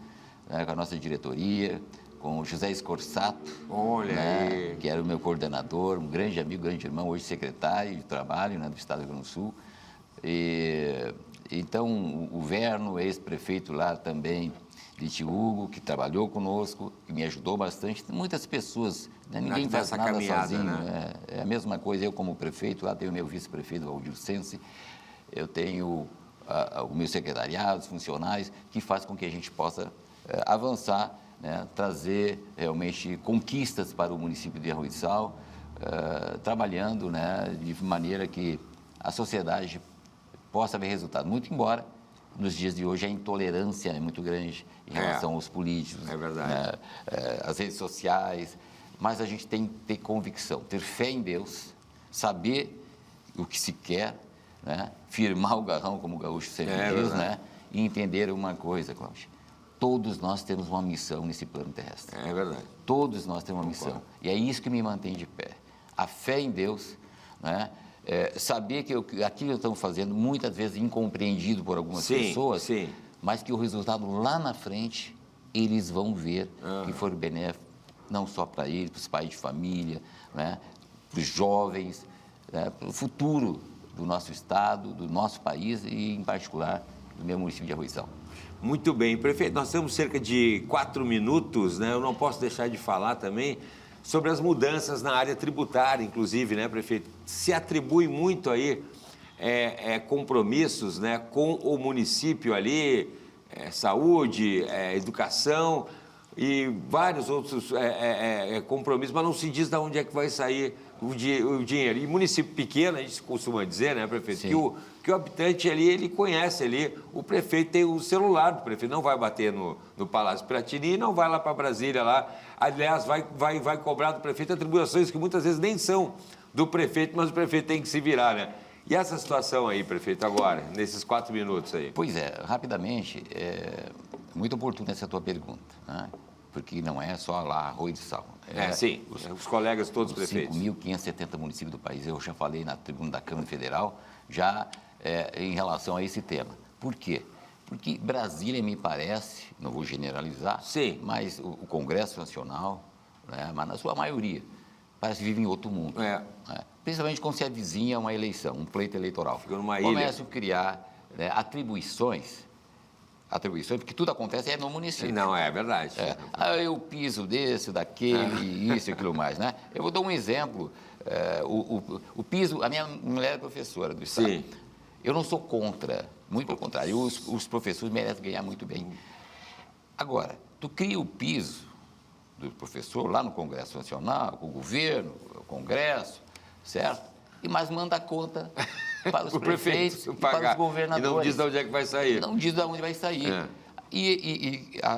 né? Com a nossa diretoria, com o José Escorsato, né? Que era o meu coordenador, um grande amigo, grande irmão, hoje secretário de Trabalho, né, do Estado do Rio Grande do Sul. Então, o Verno, ex-prefeito lá também de Hugo, que trabalhou conosco, que me ajudou bastante. Muitas pessoas, né? Ninguém faz nada sozinho. Né? É a mesma coisa, eu como prefeito, lá tenho o meu vice-prefeito, Valdir Sense, eu tenho o meu secretariado, os funcionários, que faz com que a gente possa avançar, né? Trazer realmente conquistas para o município de Arroio do Sal, trabalhando, né? De maneira que a sociedade possa ver resultado. Muito embora, nos dias de hoje, a intolerância é muito grande em relação aos políticos. É verdade. Né? As redes sociais. Mas a gente tem que ter convicção, ter fé em Deus, saber o que se quer, né? Firmar o garrão, como o gaúcho sempre diz, né? E entender uma coisa, Cláudio. Todos nós temos uma missão nesse plano terrestre. É verdade. Todos nós temos uma missão. E é isso que me mantém de pé. A fé em Deus, né? Saber que aquilo que estamos fazendo, muitas vezes incompreendido por algumas pessoas, mas que o resultado lá na frente, eles vão ver que for benéfico, não só para eles, para os pais de família, né? Para os jovens, né? Para o futuro do nosso estado, do nosso país e, em particular, do meu município de Arroio do Sal. Muito bem, prefeito, nós temos cerca de 4 minutos, né? Eu não posso deixar de falar também sobre as mudanças na área tributária, inclusive, né, prefeito? Se atribui muito aí compromissos, né, com o município ali, saúde, educação e vários outros compromissos, mas não se diz de onde é que vai sair o dinheiro. E município pequeno, a gente costuma dizer, né, prefeito, que o habitante ali, ele conhece ali, o prefeito tem o celular do prefeito, não vai bater no Palácio Piratini e não vai lá para Brasília lá, aliás, vai cobrar do prefeito atribuições que muitas vezes nem são do prefeito, mas o prefeito tem que se virar, né? E essa situação aí, prefeito, agora, nesses 4 minutos aí? Pois é, rapidamente, muito oportuna essa tua pergunta, né? Porque não é só lá Arroio do Sal. Sim, os colegas todos prefeitos. 5.570 municípios do país, eu já falei na tribuna da Câmara Federal, já em relação a esse tema. Por quê? Porque Brasília, me parece, não vou generalizar, mas o Congresso Nacional, né, mas na sua maioria, parece que vive em outro mundo. Principalmente quando se avizinha uma eleição, um pleito eleitoral. Fica numa ilha. Começam a criar, né, atribuições, porque tudo acontece no município. Não, é verdade. Eu piso desse, daquele, isso e aquilo mais, né? Eu vou dar um exemplo. O piso, a minha mulher é professora do Estado. Sim. Eu não sou contra, muito pelo contrário, os professores merecem ganhar muito bem. Agora, tu cria o piso do professor lá no Congresso Nacional, com o governo, o Congresso, certo? E mais manda a conta para os prefeitos e para os governadores. E não diz de onde é que vai sair. Não diz de onde vai sair.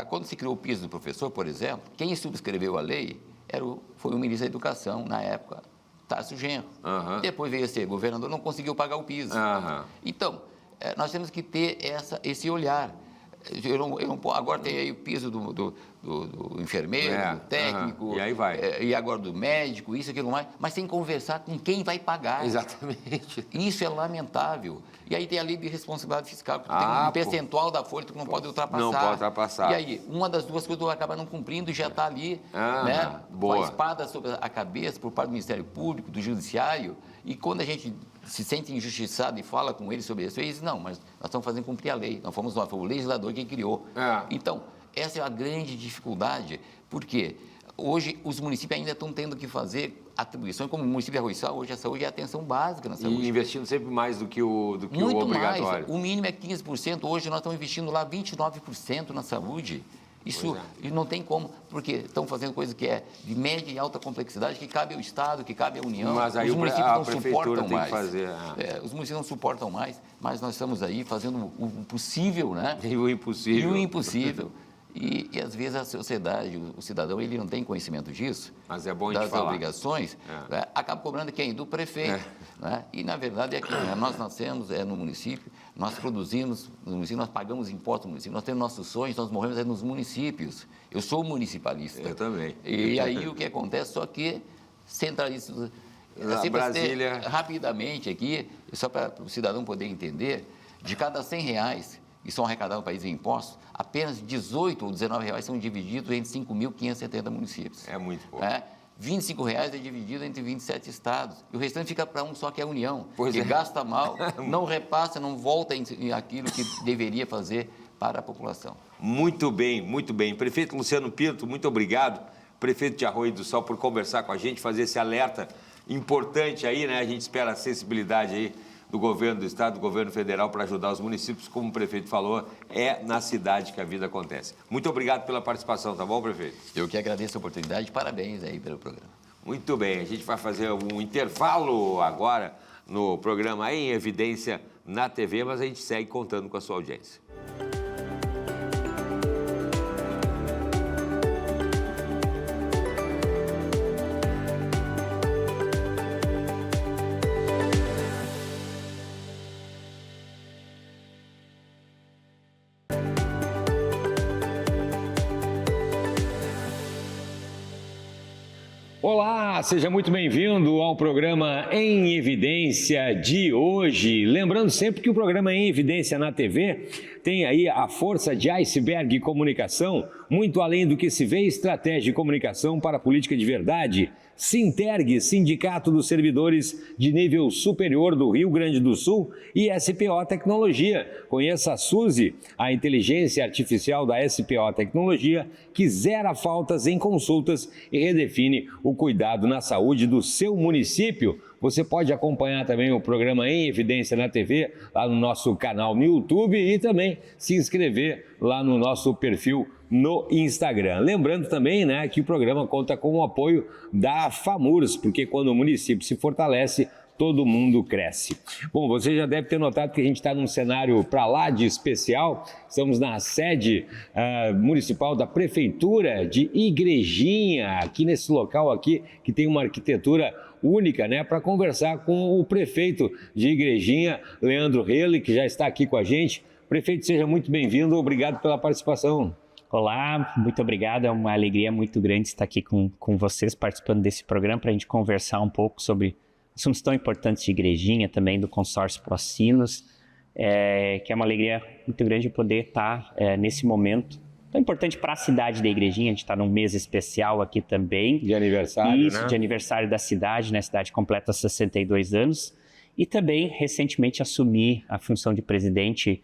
Quando se criou o piso do professor, por exemplo, quem subscreveu a lei foi o ministro da Educação, na época, Tarcísio Genro. Depois veio a ser governador, não conseguiu pagar o piso. Então, nós temos que ter esse olhar. Agora tem aí o piso do enfermeiro, do técnico, e aí vai. E agora do médico, isso, aquilo mais, mas sem conversar com quem vai pagar. Exatamente. Isso é lamentável. E aí tem a lei de responsabilidade fiscal, que tem um percentual da folha que tu não pode ultrapassar. Não pode ultrapassar. E aí, uma das duas coisas tu acaba não cumprindo e já está ali, né, com a espada sobre a cabeça por parte do Ministério Público, do Judiciário, e quando a gente se sente injustiçado e fala com eles sobre isso, eles não, mas nós estamos fazendo cumprir a lei, foi o legislador quem criou. Então, essa é a grande dificuldade, porque hoje os municípios ainda estão tendo que fazer atribuições, como o município de Arroio do Sal, hoje a saúde é a atenção básica na saúde. E investindo sempre mais do que o Muito obrigatório. Mais. O mínimo é 15%, hoje nós estamos investindo lá 29% na saúde. Isso não tem como, porque estão fazendo coisa que é de média e alta complexidade, que cabe ao Estado, que cabe à União. Mas aí os municípios não suportam tem mais. Que fazer, os municípios não suportam mais, mas nós estamos aí fazendo o possível, né? E o impossível. E o impossível. E às vezes a sociedade, o cidadão, ele não tem conhecimento disso. Mas é bom de das falar. Obrigações, né? Acaba cobrando quem? Do prefeito. Né? E, na verdade, é aqui, né? Nós nascemos no município, nós produzimos no município, nós pagamos impostos no município, nós temos nossos sonhos, nós morremos nos municípios. Eu sou municipalista. Eu também. E aí o que acontece? Só que centraliza. Brasília. Rapidamente aqui, só para o cidadão poder entender, de cada R$100 que são arrecadados no país em impostos, apenas 18 ou 19 reais são divididos entre 5.570 municípios. É muito pouco. R$25 é dividido entre 27 estados. E o restante fica para um só, que é a União. Que gasta mal, não repassa, não volta em aquilo que deveria fazer para a população. Muito bem, muito bem. Prefeito Luciano Pinto, muito obrigado. Prefeito de Arroio do Sol, por conversar com a gente, fazer esse alerta importante aí, né? A gente espera a sensibilidade aí do governo do estado, do governo federal para ajudar os municípios, como o prefeito falou, é na cidade que a vida acontece. Muito obrigado pela participação, tá bom, prefeito? Eu que agradeço a oportunidade, parabéns aí pelo programa. Muito bem, a gente vai fazer um intervalo agora no programa Em Evidência na TV, mas a gente segue contando com a sua audiência. Olá, seja muito bem-vindo ao programa Em Evidência de hoje. Lembrando sempre que o programa Em Evidência na TV tem aí a força de Iceberg Comunicação, muito além do que se vê, estratégia de comunicação para a política de verdade. Sinterg, Sindicato dos Servidores de Nível Superior do Rio Grande do Sul, e SPO Tecnologia. Conheça a Suzy, a inteligência artificial da SPO Tecnologia, que zera faltas em consultas e redefine o cuidado na saúde do seu município. Você pode acompanhar também o programa Em Evidência na TV, lá no nosso canal no YouTube, e também se inscrever lá no nosso perfil no Instagram. Lembrando também, né, que o programa conta com o apoio da FAMURS, porque quando o município se fortalece, todo mundo cresce. Bom, você já deve ter notado que a gente está num cenário para lá de especial. Estamos na sede municipal da Prefeitura de Igrejinha, aqui nesse local aqui, que tem uma arquitetura única, né, para conversar com o prefeito de Igrejinha, Leandro Rehle, que já está aqui com a gente. Prefeito, seja muito bem-vindo, obrigado pela participação. Olá, muito obrigado, é uma alegria muito grande estar aqui com vocês, participando desse programa, para a gente conversar um pouco sobre assuntos tão importantes de Igrejinha, também do consórcio Procinos, que é uma alegria muito grande poder estar nesse momento tão importante para a cidade da Igrejinha. A gente está num mês especial aqui também. De aniversário, Isso, né? De aniversário da cidade, né? A cidade completa 62 anos. E também, recentemente, assumi a função de presidente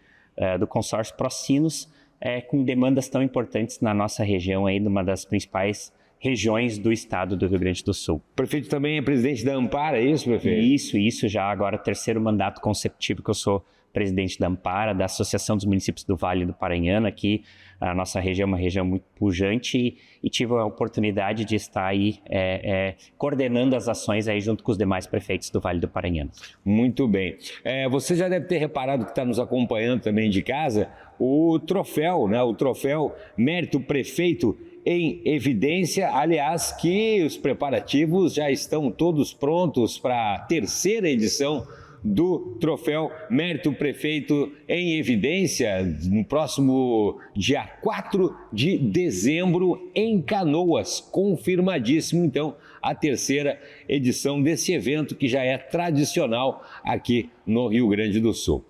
do consórcio Procinos, com demandas tão importantes na nossa região, aí, numa das principais regiões do estado do Rio Grande do Sul. O prefeito também é presidente da Ampara, é isso, prefeito? Isso, já agora terceiro mandato consecutivo que eu sou presidente da Ampara, da Associação dos Municípios do Vale do Paranhana. Aqui a nossa região é uma região muito pujante e tive a oportunidade de estar aí coordenando as ações aí junto com os demais prefeitos do Vale do Paranhana. Muito bem. Você já deve ter reparado que está nos acompanhando também de casa, o troféu, né? O troféu Mérito Prefeito em Evidência, aliás, que os preparativos já estão todos prontos para a terceira edição do troféu Mérito Prefeito em Evidência, no próximo dia 4 de dezembro, em Canoas. Confirmadíssimo, então, a terceira edição desse evento que já é tradicional aqui no Rio Grande do Sul.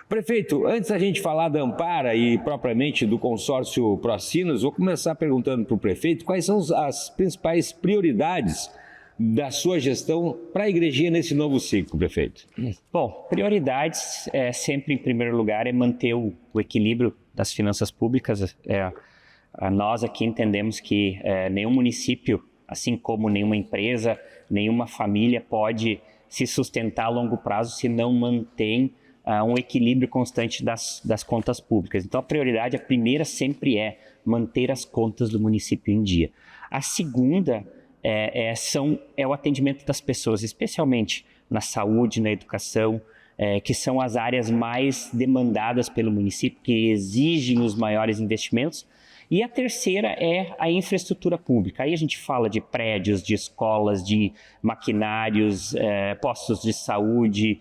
Prefeito, antes da gente falar da Ampara e propriamente do consórcio Procinos, vou começar perguntando para o prefeito quais são as principais prioridades da sua gestão para a Igrejinha nesse novo ciclo, prefeito. Bom, prioridades, sempre em primeiro lugar, é manter o equilíbrio das finanças públicas. Nós aqui entendemos que nenhum município, assim como nenhuma empresa, nenhuma família pode se sustentar a longo prazo se não mantém um equilíbrio constante das contas públicas. Então, a prioridade, a primeira sempre é manter as contas do município em dia. A segunda é o atendimento das pessoas, especialmente na saúde, na educação, que são as áreas mais demandadas pelo município, que exigem os maiores investimentos. E a terceira é a infraestrutura pública. Aí a gente fala de prédios, de escolas, de maquinários, postos de saúde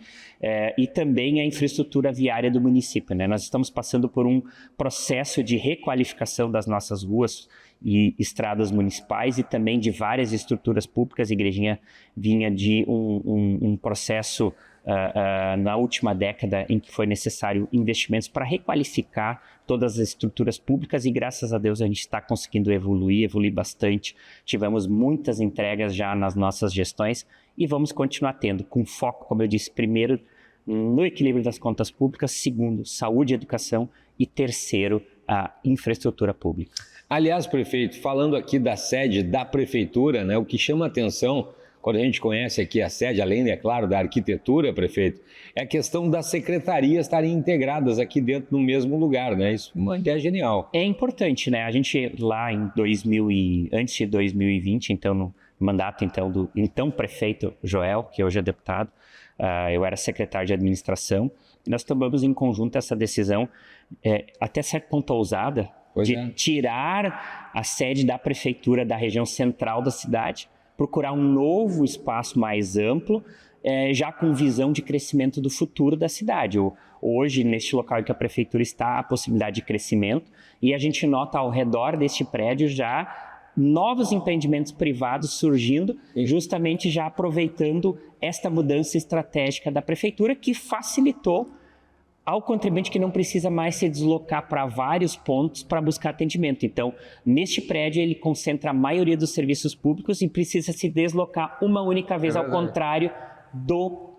e também a infraestrutura viária do município, né? Nós estamos passando por um processo de requalificação das nossas ruas e estradas municipais e também de várias estruturas públicas. A Igrejinha vinha de um processo na última década em que foi necessário investimentos para requalificar todas as estruturas públicas e graças a Deus a gente está conseguindo evoluir bastante. Tivemos muitas entregas já nas nossas gestões e vamos continuar tendo, com foco, como eu disse, primeiro no equilíbrio das contas públicas, segundo, saúde e educação e terceiro, a infraestrutura pública. Aliás, prefeito, falando aqui da sede da prefeitura, né, o que chama a atenção quando a gente conhece aqui a sede, além, é claro, da arquitetura, prefeito, é a questão das secretarias estarem integradas aqui dentro no mesmo lugar, né? Isso é uma ideia genial. É importante, né? A gente lá em antes de 2020, então, no mandato então, do então prefeito Joel, que hoje é deputado, eu era secretário de administração, e nós tomamos em conjunto essa decisão, até certo ponto ousada, de tirar a sede da prefeitura da região central da cidade, procurar um novo espaço mais amplo, já com visão de crescimento do futuro da cidade. Hoje, neste local em que a prefeitura está, há possibilidade de crescimento, e a gente nota ao redor deste prédio já novos empreendimentos privados surgindo, justamente já aproveitando esta mudança estratégica da prefeitura, que facilitou ao contribuinte que não precisa mais se deslocar para vários pontos para buscar atendimento. Então, neste prédio, ele concentra a maioria dos serviços públicos e precisa se deslocar uma única vez, ao contrário do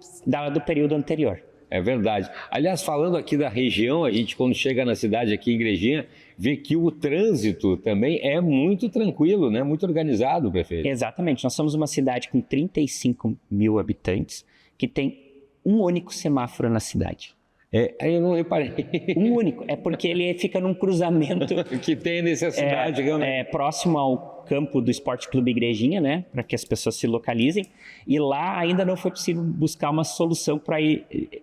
período anterior. É verdade. Aliás, falando aqui da região, a gente quando chega na cidade aqui em Igrejinha, vê que o trânsito também é muito tranquilo, né? Muito organizado, prefeito. Exatamente. Nós somos uma cidade com 35 mil habitantes que tem um único semáforo na cidade. Aí eu não reparei. Um único. É porque ele fica num cruzamento que tem necessidade, realmente. Próximo ao campo do Esporte Clube Igrejinha, né? Para que as pessoas se localizem. E lá ainda não foi possível buscar uma solução para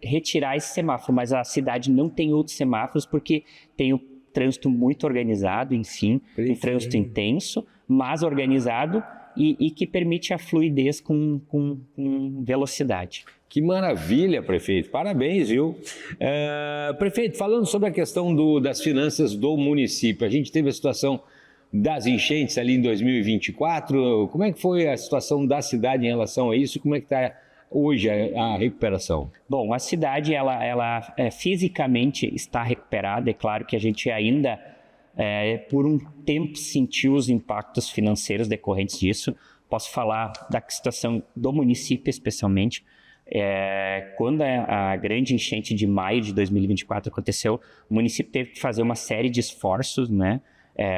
retirar esse semáforo. Mas a cidade não tem outros semáforos porque tem o trânsito muito organizado, enfim, um trânsito intenso, mas organizado e que permite a fluidez com velocidade. Que maravilha, prefeito. Parabéns, viu? Prefeito, falando sobre a questão das finanças do município, a gente teve a situação das enchentes ali em 2024. Como é que foi a situação da cidade em relação a isso? Como é que está hoje a recuperação? Bom, a cidade, ela fisicamente está recuperada. É claro que a gente ainda, por um tempo, sentiu os impactos financeiros decorrentes disso. Posso falar da situação do município, especialmente. Quando a grande enchente de maio de 2024 aconteceu, o município teve que fazer uma série de esforços, né?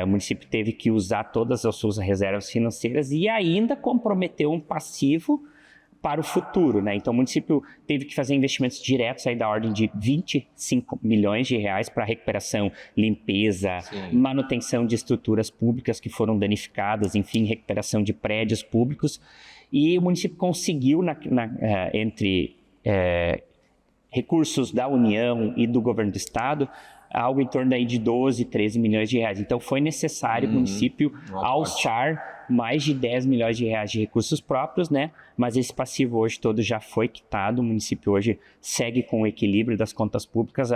O município teve que usar todas as suas reservas financeiras e ainda comprometeu um passivo para o futuro, né? Então o município teve que fazer investimentos diretos aí da ordem de 25 milhões de reais para recuperação, limpeza, manutenção de estruturas públicas que foram danificadas, enfim, recuperação de prédios públicos. E o município conseguiu, entre recursos da União e do governo do estado, algo em torno aí de 12, 13 milhões de reais. Então foi necessário o município alçar mais de 10 milhões de reais de recursos próprios, né? Mas esse passivo hoje todo já foi quitado. O município hoje segue com o equilíbrio das contas públicas.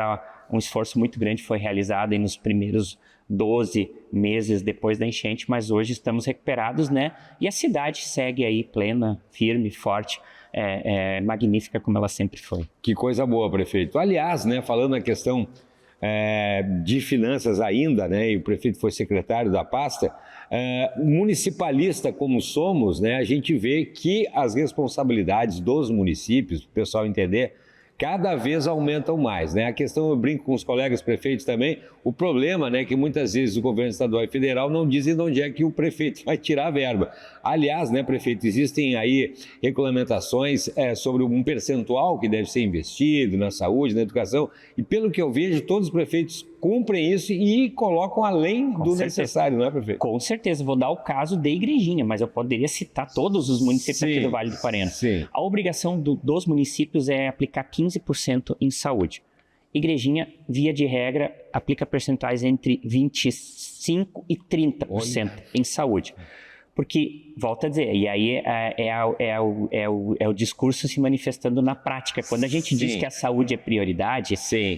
Um esforço muito grande foi realizado aí nos primeiros 12 meses depois da enchente, mas hoje estamos recuperados, né? E a cidade segue aí plena, firme, forte, magnífica como ela sempre foi. Que coisa boa, prefeito. Aliás, né, falando na questão de finanças ainda, né, e o prefeito foi secretário da pasta, municipalista como somos, né, a gente vê que as responsabilidades dos municípios, para o pessoal entender, cada vez aumentam mais, né? A questão, eu brinco com os colegas prefeitos também, o problema, né, que muitas vezes o governo estadual e federal não dizem de onde é que o prefeito vai tirar a verba. Aliás, né, prefeito, existem aí regulamentações sobre um percentual que deve ser investido na saúde, na educação, e pelo que eu vejo, todos os prefeitos cumprem isso e colocam além do necessário, não é, prefeito? Com certeza, vou dar o caso de Igrejinha, mas eu poderia citar todos os municípios aqui do Vale do Paraíba. A obrigação dos municípios é aplicar 15% em saúde. Igrejinha, via de regra, aplica percentuais entre 25% e 30% em saúde. Porque, volto a dizer, e aí é o discurso se manifestando na prática. Quando a gente diz que a saúde é prioridade,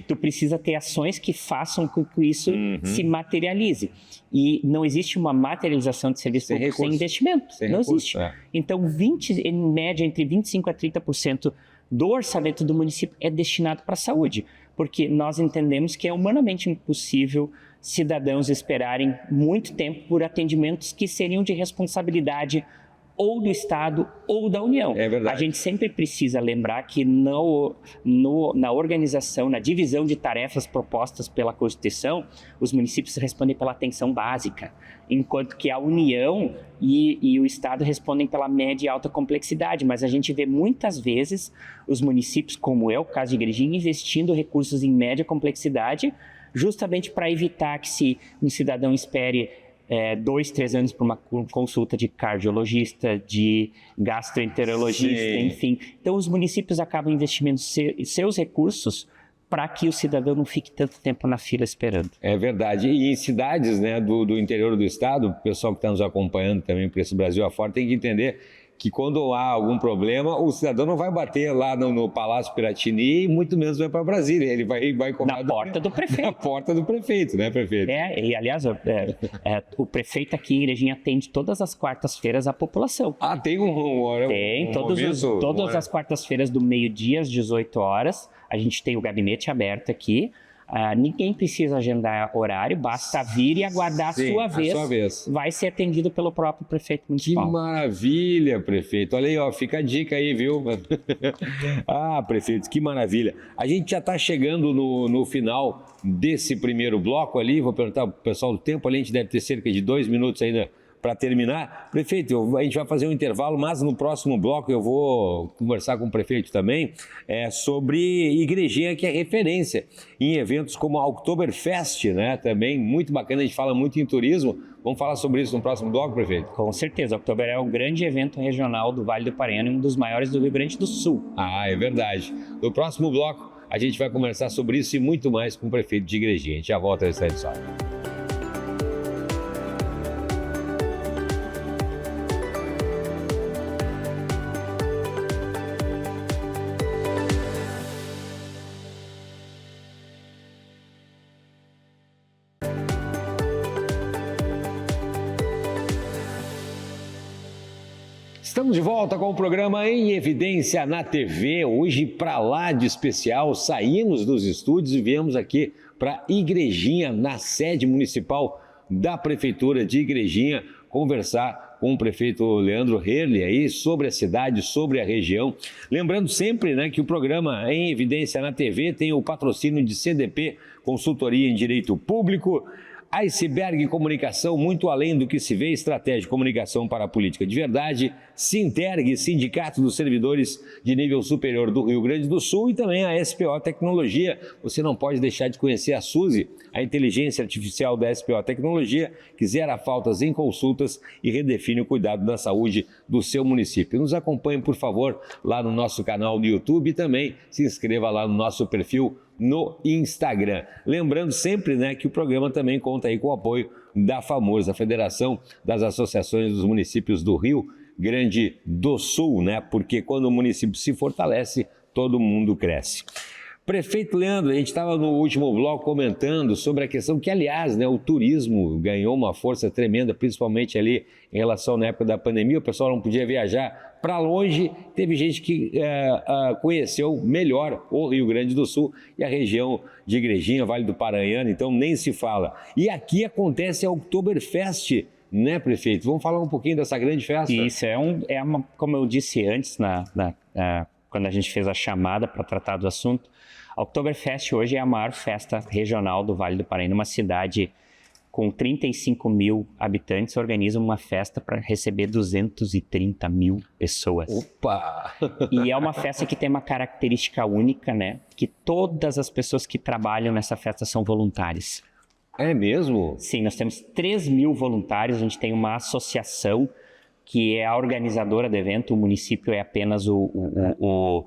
tu precisa ter ações que façam com que isso se materialize. E não existe uma materialização de serviço público sem investimento. Não existe. Então, em média, entre 25% a 30% do orçamento do município é destinado para a saúde. Porque nós entendemos que é humanamente impossível cidadãos esperarem muito tempo por atendimentos que seriam de responsabilidade ou do Estado ou da União. É verdade. A gente sempre precisa lembrar que na organização, na divisão de tarefas propostas pela Constituição, os municípios respondem pela atenção básica, enquanto que a União e o Estado respondem pela média e alta complexidade. Mas a gente vê muitas vezes os municípios, como é o caso de Igrejinha, investindo recursos em média complexidade, justamente para evitar que se um cidadão espere 2, 3 anos para uma consulta de cardiologista, de gastroenterologista, Sim. enfim. Então, os municípios acabam investindo seus recursos para que o cidadão não fique tanto tempo na fila esperando. É verdade. E em cidades, né, do interior do estado, o pessoal que está nos acompanhando também por esse Brasil afora tem que entender que quando há algum problema, o cidadão não vai bater lá no Palácio Piratini e muito menos vai para Brasília. Ele vai cobrar Na porta do prefeito. Na porta do prefeito, né, prefeito? E aliás, o prefeito aqui em Igrejinha atende todas as quartas-feiras a população. Ah, tem Tem, todas as quartas-feiras do meio-dia às 18 horas, a gente tem o gabinete aberto aqui. Ninguém precisa agendar horário, basta vir e aguardar a sua vez. Vai ser atendido pelo próprio prefeito municipal. Que maravilha, prefeito. Olha aí, ó, fica a dica aí, viu? Prefeito, que maravilha. A gente já está chegando no final desse primeiro bloco ali. Vou perguntar para o pessoal do tempo ali, a gente deve ter cerca de 2 minutos ainda para terminar. Prefeito, a gente vai fazer um intervalo, mas no próximo bloco eu vou conversar com o prefeito também sobre Igrejinha, que é referência em eventos como a Oktoberfest, né? Também muito bacana, a gente fala muito em turismo. Vamos falar sobre isso no próximo bloco, prefeito? Com certeza, o Oktober é o grande evento regional do Vale do Paranhana e um dos maiores do Rio Grande do Sul. É verdade. No próximo bloco a gente vai conversar sobre isso e muito mais com o prefeito de Igrejinha. A gente já volta nessa edição. Estamos de volta com o programa Em Evidência na TV. Hoje, para lá de especial, saímos dos estúdios e viemos aqui para Igrejinha, na sede municipal da Prefeitura de Igrejinha, conversar com o prefeito Leandro Herle aí sobre a cidade, sobre a região. Lembrando sempre, né, que o programa Em Evidência na TV tem o patrocínio de CDP, Consultoria em Direito Público, Iceberg Comunicação, muito além do que se vê, estratégia de comunicação para a política de verdade, Sinterg, Sindicato dos Servidores de Nível Superior do Rio Grande do Sul e também a SPO Tecnologia. Você não pode deixar de conhecer a Suzy, a inteligência artificial da SPO Tecnologia, que zera faltas em consultas e redefine o cuidado da saúde do seu município. Nos acompanhe, por favor, lá no nosso canal no YouTube e também se inscreva lá no nosso perfil no Instagram. Lembrando sempre, né, que o programa também conta aí com o apoio da FAMURS, a Federação das Associações dos Municípios do Rio Grande do Sul, né? Porque quando o município se fortalece, todo mundo cresce. Prefeito Leandro, a gente estava no último bloco comentando sobre a questão que, aliás, né, o turismo ganhou uma força tremenda, principalmente ali em relação na época da pandemia, o pessoal não podia viajar para longe, teve gente que conheceu melhor o Rio Grande do Sul e a região de Igrejinha, Vale do Paranhana, então nem se fala. E aqui acontece a Oktoberfest, né, prefeito? Vamos falar um pouquinho dessa grande festa? Isso, como eu disse antes, quando a gente fez a chamada para tratar do assunto, a Oktoberfest hoje é a maior festa regional do Vale do Paraíba, uma cidade com 35 mil habitantes, organiza uma festa para receber 230 mil pessoas. Opa! E é uma festa que tem uma característica única, né? Que todas as pessoas que trabalham nessa festa são voluntárias. É mesmo? Sim, nós temos 3 mil voluntários, a gente tem uma associação que é a organizadora do evento, o município é apenas o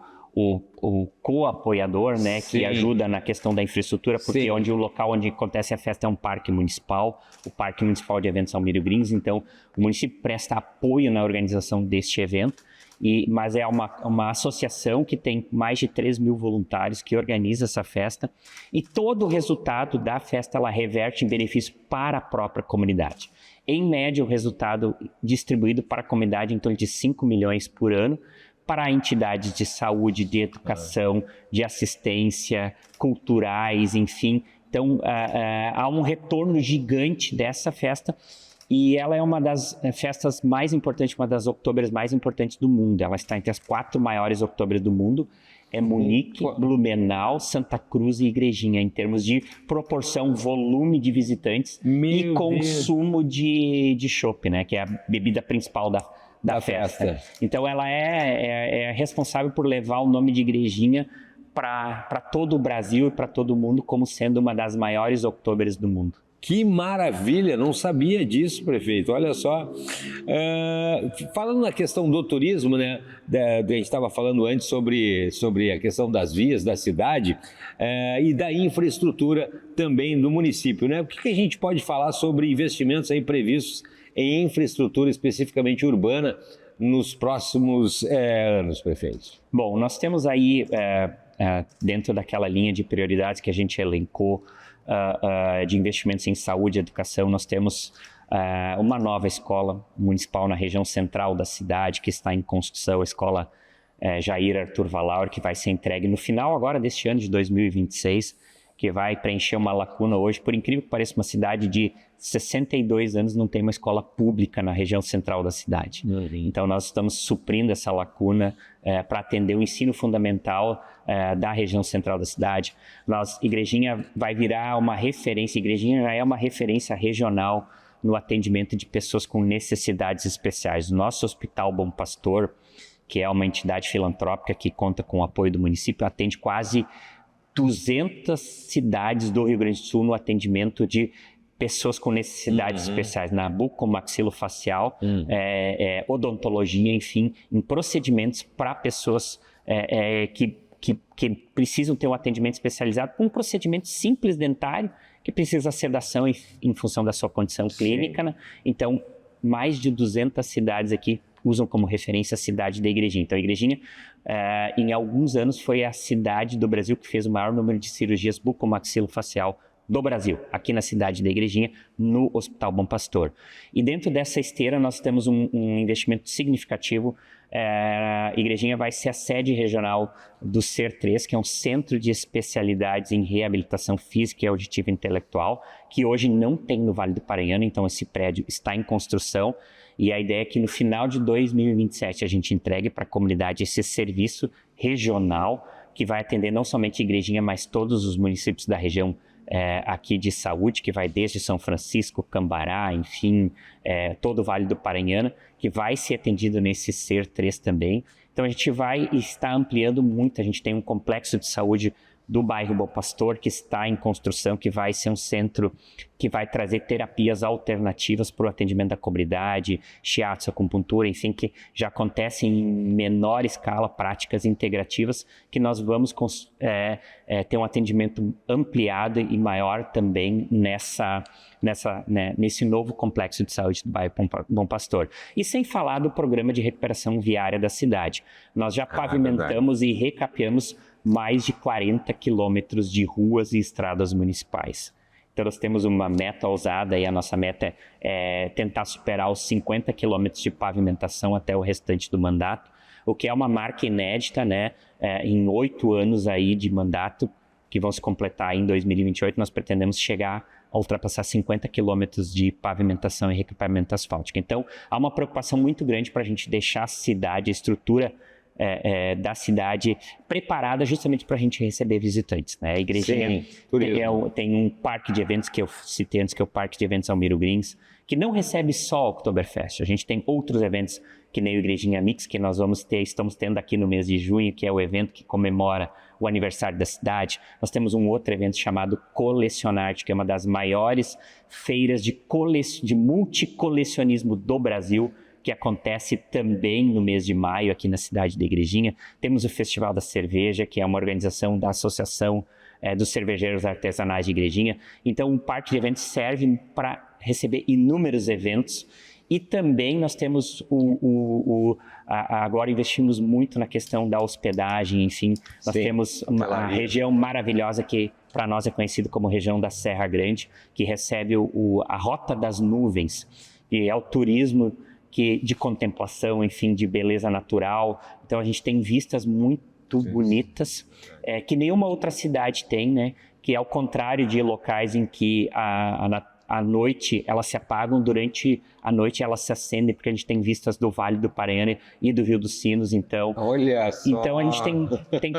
co-apoiador, né, que ajuda na questão da infraestrutura, porque o local onde acontece a festa é um parque municipal, o Parque Municipal de Eventos Almírio Grins, então o município presta apoio na organização deste evento, mas é uma associação que tem mais de 3 mil voluntários que organiza essa festa, e todo o resultado da festa ela reverte em benefício para a própria comunidade. Em média, o resultado distribuído para a comunidade em torno de 5 milhões por ano, para entidades de saúde, de educação, de assistência, culturais, enfim. Então, há um retorno gigante dessa festa E ela é uma das festas mais importantes, uma das outubers mais importantes do mundo. Ela está entre as 4 maiores outubers do mundo. É Munique, Blumenau, Santa Cruz e Igrejinha, em termos de proporção, volume de visitantes e consumo de chopp, né? Que é a bebida principal da festa. Então ela é responsável por levar o nome de Igrejinha para todo o Brasil e para todo o mundo como sendo uma das maiores outubers do mundo. Que maravilha, não sabia disso, prefeito, olha só. Falando na questão do turismo, né, a gente estava falando antes sobre a questão das vias da cidade e da infraestrutura também do município, né? O que a gente pode falar sobre investimentos aí previstos em infraestrutura especificamente urbana nos próximos anos, prefeito? Bom, nós temos aí, dentro daquela linha de prioridades que a gente elencou, de investimentos em saúde e educação, nós temos uma nova escola municipal na região central da cidade que está em construção, a escola Jair Arthur Valaur, que vai ser entregue no final agora deste ano de 2026, que vai preencher uma lacuna hoje. Por incrível que pareça, uma cidade de 62 anos não tem uma escola pública na região central da cidade. Então nós estamos suprindo essa lacuna para atender o ensino fundamental da região central da cidade. Igrejinha vai virar uma referência, Igrejinha já é uma referência regional no atendimento de pessoas com necessidades especiais. O nosso Hospital Bom Pastor, que é uma entidade filantrópica que conta com o apoio do município, atende quase 200 cidades do Rio Grande do Sul no atendimento de pessoas com necessidades especiais, na bucomaxilofacial, odontologia, enfim, em procedimentos para pessoas que precisam ter um atendimento especializado, um procedimento simples dentário, que precisa sedação em função da sua condição clínica, né? Então, mais de 200 cidades aqui usam como referência a cidade da Igrejinha. Então, a Igrejinha, em alguns anos, foi a cidade do Brasil que fez o maior número de cirurgias bucomaxilofacial do Brasil, aqui na cidade da Igrejinha, no Hospital Bom Pastor. E dentro dessa esteira, nós temos um investimento significativo. A Igrejinha vai ser a sede regional do CER3, que é um centro de especialidades em reabilitação física e auditiva e intelectual, que hoje não tem no Vale do Paranhana, então esse prédio está em construção. E a ideia é que no final de 2027 a gente entregue para a comunidade esse serviço regional que vai atender não somente a Igrejinha, mas todos os municípios da região aqui de saúde, que vai desde São Francisco, Cambará, enfim, todo o Vale do Paranhana, que vai ser atendido nesse CER3 também. Então a gente vai estar ampliando muito, a gente tem um complexo de saúde do bairro Bom Pastor, que está em construção, que vai ser um centro que vai trazer terapias alternativas para o atendimento da comunidade, shiatsu, acupuntura, enfim, que já acontecem em menor escala, práticas integrativas, que nós vamos ter um atendimento ampliado e maior também nesse novo complexo de saúde do bairro Bom Pastor. E sem falar do programa de recuperação viária da cidade. Nós já pavimentamos e recapeamos mais de 40 quilômetros de ruas e estradas municipais. Então nós temos uma meta ousada e a nossa meta é tentar superar os 50 quilômetros de pavimentação até o restante do mandato, o que é uma marca inédita, né? Em 8 anos aí de mandato, que vão se completar em 2028, nós pretendemos chegar a ultrapassar 50 quilômetros de pavimentação e recapeamento asfáltico. Então há uma preocupação muito grande para a gente deixar a cidade, a estrutura da cidade preparada justamente para a gente receber visitantes, né? A Igrejinha tem um parque de eventos que eu citei antes, que é o Parque de Eventos Almiro Grins, que não recebe só o Oktoberfest. A gente tem outros eventos que nem o Igrejinha Mix, que nós estamos tendo aqui no mês de junho, que é o evento que comemora o aniversário da cidade. Nós temos um outro evento chamado Colecionarte, que é uma das maiores feiras de multicolecionismo do Brasil, que acontece também no mês de maio aqui na cidade da Igrejinha. Temos o Festival da Cerveja, que é uma organização da Associação dos Cervejeiros Artesanais de Igrejinha. Então, o parque de eventos serve para receber inúmeros eventos. E também nós temos agora investimos muito na questão da hospedagem, enfim. Nós temos uma região maravilhosa que para nós é conhecida como região da Serra Grande, que recebe a Rota das Nuvens, que é o turismo de contemplação, enfim, de beleza natural. Então a gente tem vistas muito bonitas, que nenhuma outra cidade tem, né? Que ao contrário de locais em que a à noite elas se apagam, durante a noite elas se acendem, porque a gente tem vistas do Vale do Paranhana e do Rio dos Sinos. Então, olha só. Então a gente tem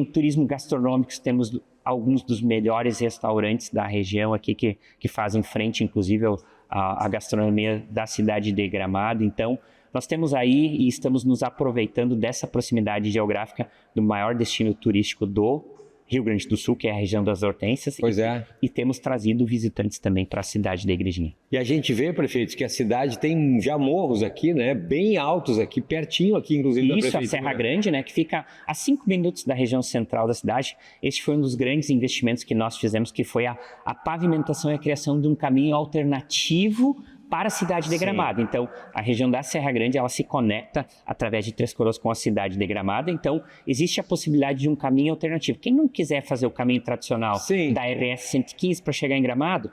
turismo gastronômico, temos alguns dos melhores restaurantes da região aqui que fazem frente, inclusive, à gastronomia da cidade de Gramado. Então, nós temos aí e estamos nos aproveitando dessa proximidade geográfica do maior destino turístico do Rio Grande do Sul, que é a região das Hortênsias. Pois é. E temos trazido visitantes também para a cidade da Igrejinha. E a gente vê, prefeito, que a cidade tem já morros aqui, né? Bem altos aqui, pertinho aqui, inclusive, da prefeitura. Isso, a Serra Grande, né? Que fica a 5 minutos da região central da cidade. Este foi um dos grandes investimentos que nós fizemos, que foi a pavimentação e a criação de um caminho alternativo para a cidade de Gramado. Então, a região da Serra Grande, ela se conecta através de Três Coroas com a cidade de Gramado. Então, existe a possibilidade de um caminho alternativo. Quem não quiser fazer o caminho tradicional da RS 115 para chegar em Gramado,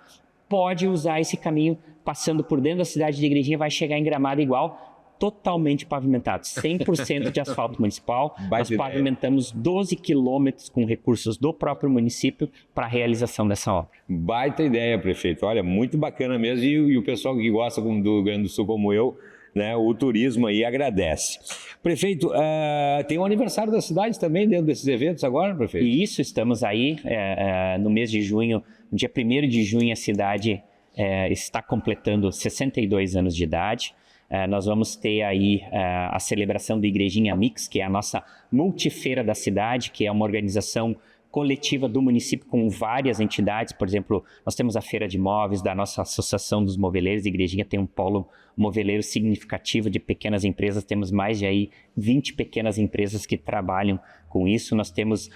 pode usar esse caminho passando por dentro da cidade de Igrejinha, vai chegar em Gramado igual, totalmente pavimentado, 100% de asfalto municipal. Nós pavimentamos 12 quilômetros com recursos do próprio município para a realização dessa obra. Baita ideia, prefeito. Olha, muito bacana mesmo. E o pessoal que gosta do Rio Grande do Sul como eu, né, o turismo aí agradece. Prefeito, tem um aniversário da cidade também dentro desses eventos agora, prefeito? Isso, estamos aí no mês de junho, no dia 1º de junho, a cidade está completando 62 anos de idade. Nós vamos ter aí a celebração do Igrejinha Mix, que é a nossa multifeira da cidade, que é uma organização coletiva do município com várias entidades. Por exemplo, nós temos a Feira de Móveis da nossa Associação dos Moveleiros. A Igrejinha tem um polo moveleiro significativo de pequenas empresas. Temos mais de aí 20 pequenas empresas que trabalham com isso. Nós temos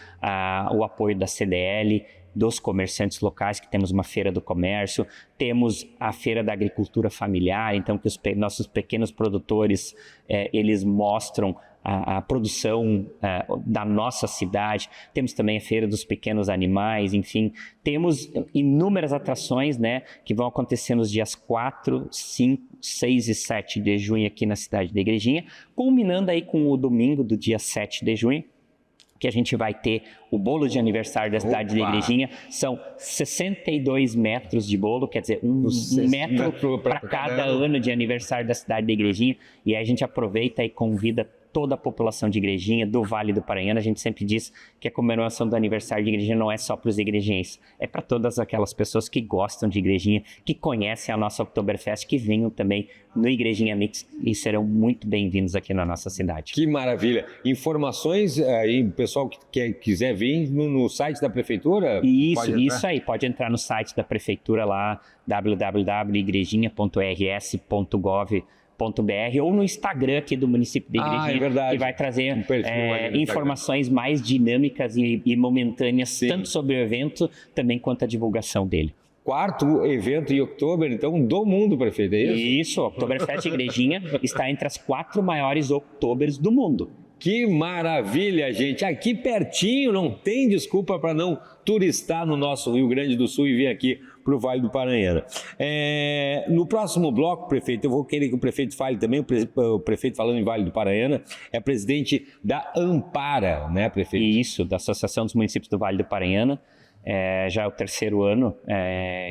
o apoio da CDL, dos comerciantes locais, que temos uma feira do comércio, temos a feira da agricultura familiar, então que os nossos pequenos produtores, eles mostram a produção da nossa cidade. Temos também a feira dos pequenos animais, enfim, temos inúmeras atrações, né, que vão acontecer nos dias 4, 5, 6 e 7 de junho aqui na cidade da Igrejinha, culminando aí com o domingo do dia 7 de junho, que a gente vai ter o bolo de aniversário da cidade de Igrejinha. São 62 metros de bolo, quer dizer, um metro para cada ano de aniversário da cidade de Igrejinha. E aí a gente aproveita e convida toda a população de Igrejinha, do Vale do Paranhana. A gente sempre diz que a comemoração do aniversário de Igrejinha não é só para os igrejenses, é para todas aquelas pessoas que gostam de Igrejinha, que conhecem a nossa Oktoberfest, que venham também no Igrejinha Mix e serão muito bem-vindos aqui na nossa cidade. Que maravilha! Informações aí, o pessoal que quiser vir no site da prefeitura? Isso aí, pode entrar no site da prefeitura lá, www.igrejinha.rs.gov.br, ou no Instagram aqui do município de Igrejinha, que vai trazer informações mais dinâmicas e momentâneas, tanto sobre o evento também quanto a divulgação dele. 4º evento em outubro, então, do mundo, prefeito, é isso? Isso, o Oktoberfest Igrejinha está entre as 4 maiores outubers do mundo. Que maravilha, gente! Aqui pertinho, não tem desculpa para não turistar no nosso Rio Grande do Sul e vir aqui para o Vale do Paranhana. No próximo bloco, prefeito, eu vou querer que o prefeito fale também, o prefeito falando em Vale do Paranhana, é presidente da Ampara, né, prefeito? Isso, da Associação dos Municípios do Vale do Paranhana. Já é o 3º ano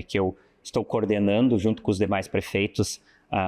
que eu estou coordenando, junto com os demais prefeitos,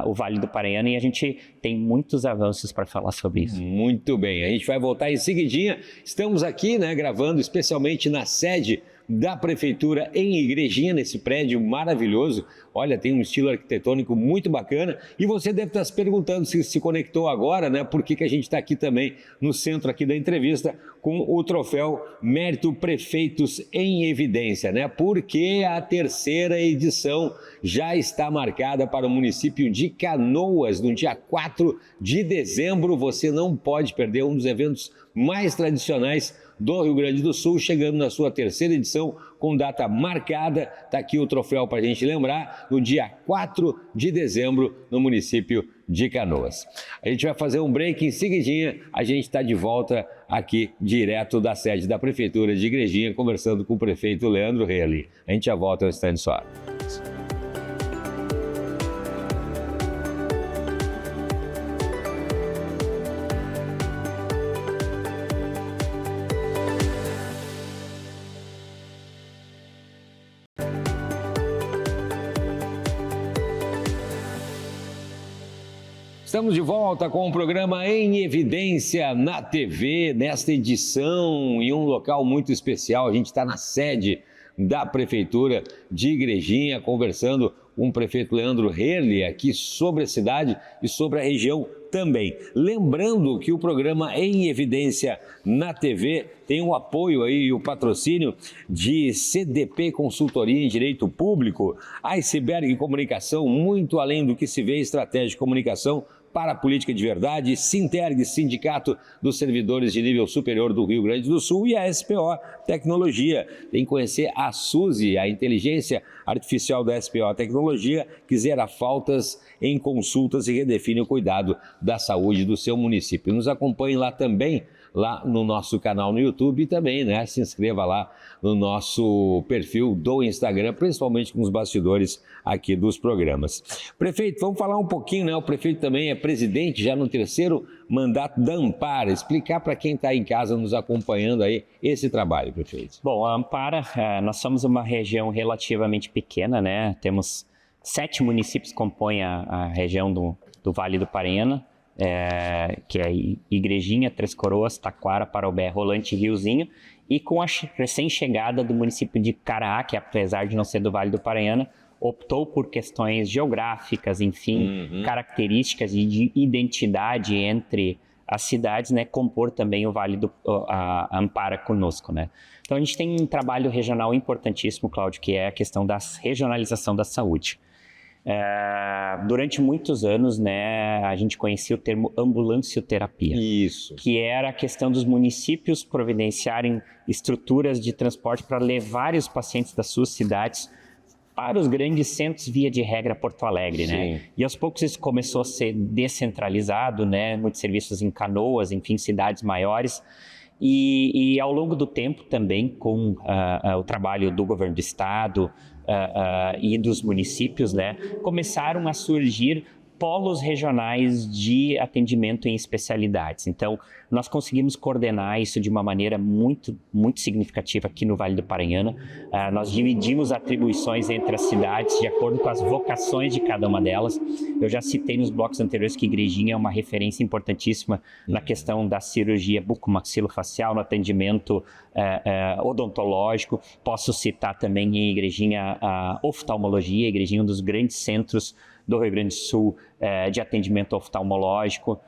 o Vale do Paranhana, e a gente tem muitos avanços para falar sobre isso. Muito bem, a gente vai voltar em seguidinha. Estamos aqui, né, gravando especialmente na sede da Prefeitura em Igrejinha, nesse prédio maravilhoso. Olha, tem um estilo arquitetônico muito bacana. E você deve estar se perguntando, se conectou agora, né? Por que a gente está aqui também no centro aqui da entrevista com o troféu Mérito Prefeitos em Evidência, né? Porque a 3ª edição já está marcada para o município de Canoas, no dia 4 de dezembro. Você não pode perder um dos eventos mais tradicionais do Rio Grande do Sul, chegando na sua 3ª edição, com data marcada. Está aqui o troféu para a gente lembrar, no dia 4 de dezembro, no município de Canoas. A gente vai fazer um break, em seguidinha a gente está de volta aqui, direto da sede da Prefeitura de Igrejinha, conversando com o prefeito Leandro Reali. A gente já volta ao instante só. Estamos de volta com o programa Em Evidência na TV, nesta edição em um local muito especial. A gente está na sede da Prefeitura de Igrejinha, conversando com o prefeito Leandro Herle aqui sobre a cidade e sobre a região também. Lembrando que o programa Em Evidência na TV tem o apoio aí e o patrocínio de CDP Consultoria em Direito Público, Iceberg Comunicação, muito além do que se vê, estratégia de comunicação para a política de verdade, Sinterg, Sindicato dos Servidores de Nível Superior do Rio Grande do Sul, e a SPO Tecnologia. Tem que conhecer a Suzy, a inteligência artificial da SPO Tecnologia, que zera faltas em consultas e redefine o cuidado da saúde do seu município. Nos acompanhe lá também, lá no nosso canal no YouTube, e também, né, se inscreva lá no nosso perfil do Instagram, principalmente com os bastidores aqui dos programas. Prefeito, vamos falar um pouquinho, né? O prefeito também é presidente já no 3º mandato da Ampara. Explicar para quem está em casa nos acompanhando aí esse trabalho, prefeito. Bom, a Ampara, nós somos uma região relativamente pequena, né? Temos 7 municípios que compõem a região do Vale do Paranhana, que é Igrejinha, Três Coroas, Taquara, Parobé, Rolante e Riozinho, e com a recém-chegada do município de Caraá, que apesar de não ser do Vale do Paranhana, optou por questões geográficas, enfim, características e de identidade entre as cidades, né, compor também o Vale a Ampara conosco, né. Então a gente tem um trabalho regional importantíssimo, Cláudio, que é a questão da regionalização da saúde. Durante muitos anos, né, a gente conhecia o termo ambulancioterapia. Isso. Que era a questão dos municípios providenciarem estruturas de transporte para levar os pacientes das suas cidades para os grandes centros, via de regra Porto Alegre, né? E aos poucos isso começou a ser descentralizado, né? Muitos serviços em Canoas, enfim, cidades maiores. E ao longo do tempo também, com o trabalho do governo do estado e dos municípios, né, começaram a surgir polos regionais de atendimento em especialidades. Então, nós conseguimos coordenar isso de uma maneira muito, muito significativa aqui no Vale do Paranhana. Nós dividimos atribuições entre as cidades de acordo com as vocações de cada uma delas. Eu já citei nos blocos anteriores que Igrejinha é uma referência importantíssima na questão da cirurgia bucomaxilofacial, no atendimento odontológico. Posso citar também em Igrejinha a oftalmologia. Igrejinha é um dos grandes centros do Rio Grande do Sul de atendimento oftalmológico.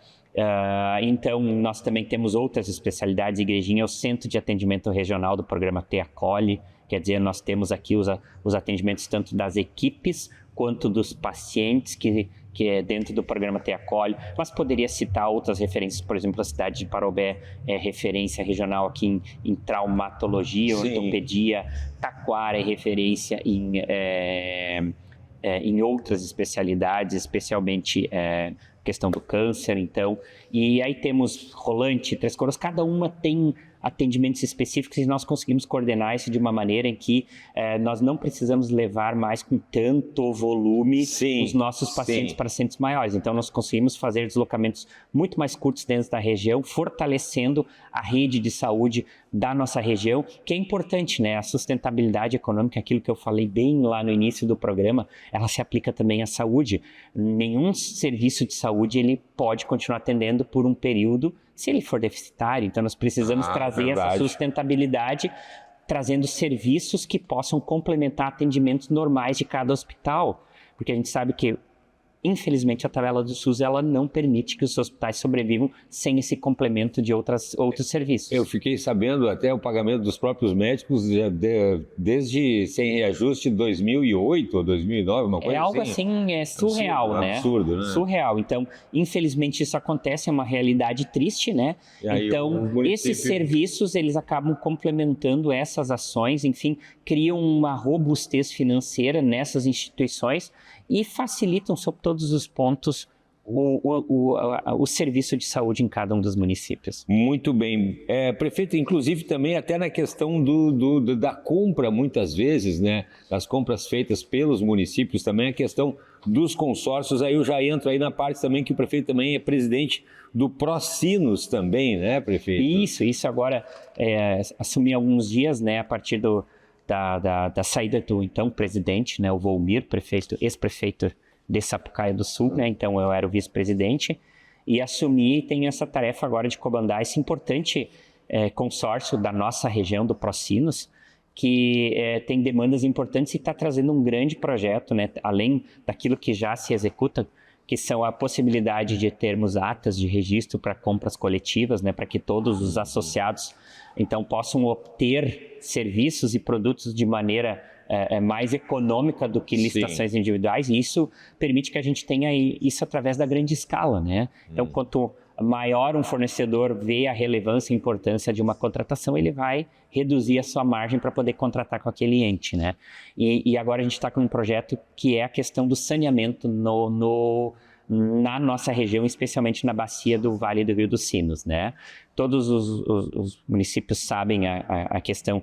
Então, nós também temos outras especialidades. Igrejinha é o Centro de Atendimento Regional do programa Te Acolhe, quer dizer, nós temos aqui os atendimentos tanto das equipes quanto dos pacientes que é dentro do programa Te Acolhe, mas poderia citar outras referências, por exemplo, a cidade de Parobé é referência regional aqui em traumatologia, ortopedia, Taquara é referência em outras especialidades, especialmente questão do câncer, então. E aí temos Rolante, Três Coroas, cada uma tem atendimentos específicos e nós conseguimos coordenar isso de uma maneira em que nós não precisamos levar mais com tanto volume os nossos pacientes para centros maiores. Então, nós conseguimos fazer deslocamentos muito mais curtos dentro da região, fortalecendo a rede de saúde da nossa região, que é importante, né? A sustentabilidade econômica, aquilo que eu falei bem lá no início do programa, ela se aplica também à saúde. Nenhum serviço de saúde ele pode continuar atendendo por um período se ele for deficitário. Então, nós precisamos trazer essa sustentabilidade, trazendo serviços que possam complementar atendimentos normais de cada hospital, porque a gente sabe que, infelizmente, a tabela do SUS ela não permite que os hospitais sobrevivam sem esse complemento de outros serviços. Eu fiquei sabendo até o pagamento dos próprios médicos desde sem reajuste de 2008 ou 2009, uma coisa assim. É algo assim, surreal, né? Absurdo, né? Surreal. Então, infelizmente, isso acontece, é uma realidade triste, né? Então, esses serviços, eles acabam complementando essas ações, enfim, criam uma robustez financeira nessas instituições e facilitam, sob todos os pontos, o serviço de saúde em cada um dos municípios. Muito bem. Prefeito, inclusive também até na questão da compra, muitas vezes, né, das compras feitas pelos municípios, também a questão dos consórcios, aí eu já entro aí na parte também que o prefeito também é presidente do Procinos também, né, prefeito? Isso agora assumi há alguns dias, né, a partir da saída do então presidente, né, o Volmir, ex-prefeito de Sapucaia do Sul, né? Então eu era o vice-presidente e assumi e tenho essa tarefa agora de comandar esse importante consórcio da nossa região, do Procinos, que tem demandas importantes e está trazendo um grande projeto, né? Além daquilo que já se executa, que são a possibilidade de termos atas de registro para compras coletivas, né? Para que todos os associados então possam obter serviços e produtos de maneira mais econômica do que licitações individuais, e isso permite que a gente tenha isso através da grande escala, né? Então, quanto maior um fornecedor vê a relevância e importância de uma contratação, ele vai reduzir a sua margem para poder contratar com aquele ente, né? E agora a gente está com um projeto que é a questão do saneamento na nossa região, especialmente na bacia do Vale do Rio dos Sinos, né? Todos os municípios sabem a questão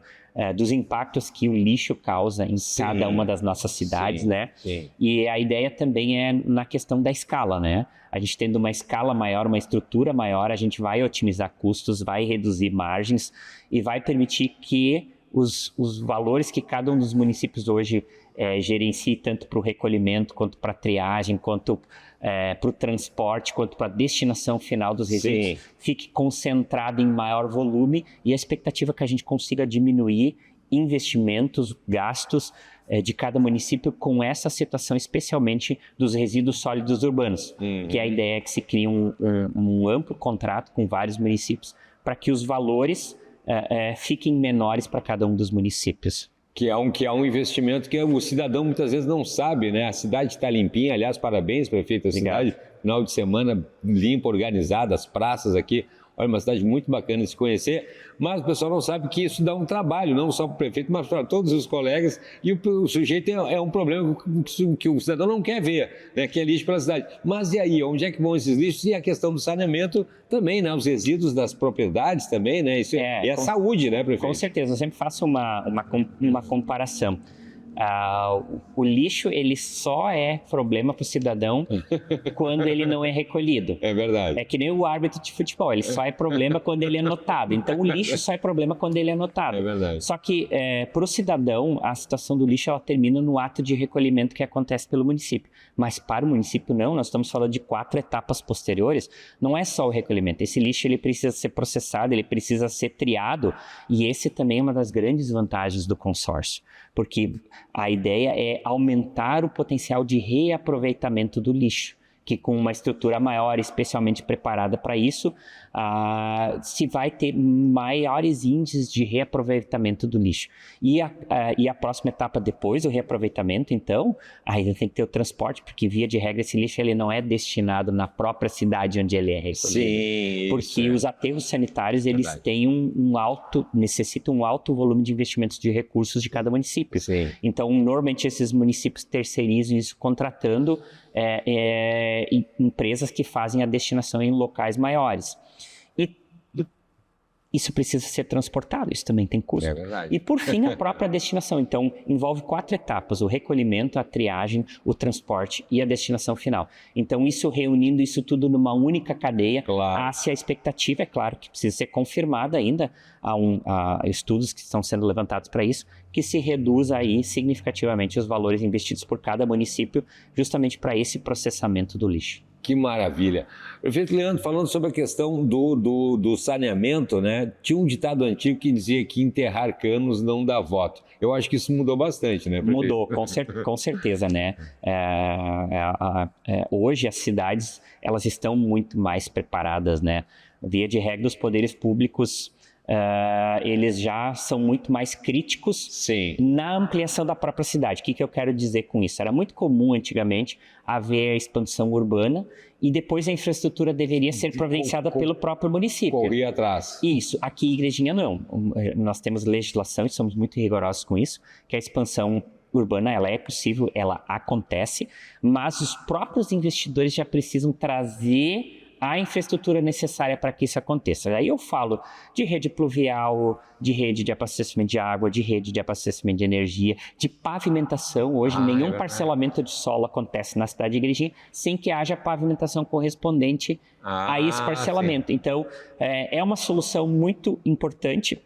dos impactos que o lixo causa em cada uma das nossas cidades, né? Sim. E a ideia também é na questão da escala, né? A gente tendo uma escala maior, uma estrutura maior, a gente vai otimizar custos, vai reduzir margens e vai permitir que os valores que cada um dos municípios hoje gerencie, tanto para o recolhimento, quanto para a triagem, quanto para o transporte, quanto para a destinação final dos resíduos, fique concentrado em maior volume, e a expectativa é que a gente consiga diminuir investimentos, gastos de cada município com essa situação, especialmente dos resíduos sólidos urbanos, que a ideia é que se crie um amplo contrato com vários municípios para que os valores fiquem menores para cada um dos municípios. Que é um investimento que o cidadão muitas vezes não sabe, né? A cidade está limpinha, aliás, parabéns, prefeito da cidade. Final de semana limpa, organizada, as praças aqui. Olha, uma cidade muito bacana de se conhecer, mas o pessoal não sabe que isso dá um trabalho, não só para o prefeito, mas para todos os colegas, e o sujeito é um problema que o cidadão não quer ver, né, que é lixo para a cidade. Mas e aí, onde é que vão esses lixos? E a questão do saneamento também, né, os resíduos das propriedades também, né, isso é a saúde, né, prefeito? Com certeza, eu sempre faço uma comparação. O lixo, ele só é problema para o cidadão quando ele não é recolhido. É verdade. É que nem o árbitro de futebol, ele só é problema quando ele é notado. Então, o lixo só é problema quando ele é notado. É verdade. Só que, para o cidadão, a situação do lixo, ela termina no ato de recolhimento que acontece pelo município. Mas para o município, não. Nós estamos falando de 4 etapas posteriores. Não é só o recolhimento. Esse lixo, ele precisa ser processado, ele precisa ser triado. E esse também é uma das grandes vantagens do consórcio. Porque a ideia é aumentar o potencial de reaproveitamento do lixo, que com uma estrutura maior, especialmente preparada para isso, se vai ter maiores índices de reaproveitamento do lixo. E a próxima etapa depois do reaproveitamento, então, ainda tem que ter o transporte, porque via de regra esse lixo ele não é destinado na própria cidade onde ele é recolhido. Sim, porque os aterros sanitários, eles têm necessitam um alto volume de investimentos de recursos de cada município. Sim. Então, normalmente esses municípios terceirizam isso contratando empresas que fazem a destinação em locais maiores. E isso precisa ser transportado, isso também tem custo. É verdade. E, por fim, a própria destinação. Então, envolve 4 etapas: o recolhimento, a triagem, o transporte e a destinação final. Então, reunindo isso tudo numa única cadeia, claro. Se a expectativa, é claro, que precisa ser confirmada ainda, há estudos que estão sendo levantados para isso, que se reduza aí significativamente os valores investidos por cada município, justamente para esse processamento do lixo. Que maravilha. Prefeito Leandro, falando sobre a questão do saneamento, né? Tinha um ditado antigo que dizia que enterrar canos não dá voto. Eu acho que isso mudou bastante, né, prefeito? Mudou, com certeza, né? Hoje as cidades, elas estão muito mais preparadas, né? Via de regra, os poderes públicos, eles já são muito mais críticos na ampliação da própria cidade. O que eu quero dizer com isso? Era muito comum antigamente haver a expansão urbana e depois a infraestrutura deveria ser providenciada pelo próprio município. Correr atrás. Isso. Aqui em Igrejinha não. Nós temos legislação e somos muito rigorosos com isso, que a expansão urbana, ela é possível, ela acontece, mas os próprios investidores já precisam trazer a infraestrutura necessária para que isso aconteça. Aí eu falo de rede pluvial, de rede de abastecimento de água, de rede de abastecimento de energia, de pavimentação. Hoje nenhum parcelamento de solo acontece na cidade de Igrejinha sem que haja pavimentação correspondente a esse parcelamento. Então, é uma solução muito importante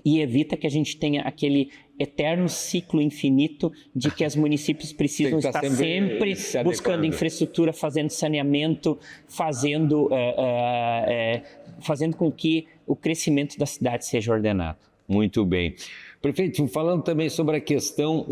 e evita que a gente tenha aquele eterno ciclo infinito de que os municípios precisam estar sempre buscando infraestrutura, fazendo saneamento, fazendo com que o crescimento da cidade seja ordenado. Muito bem. Prefeito, falando também sobre a questão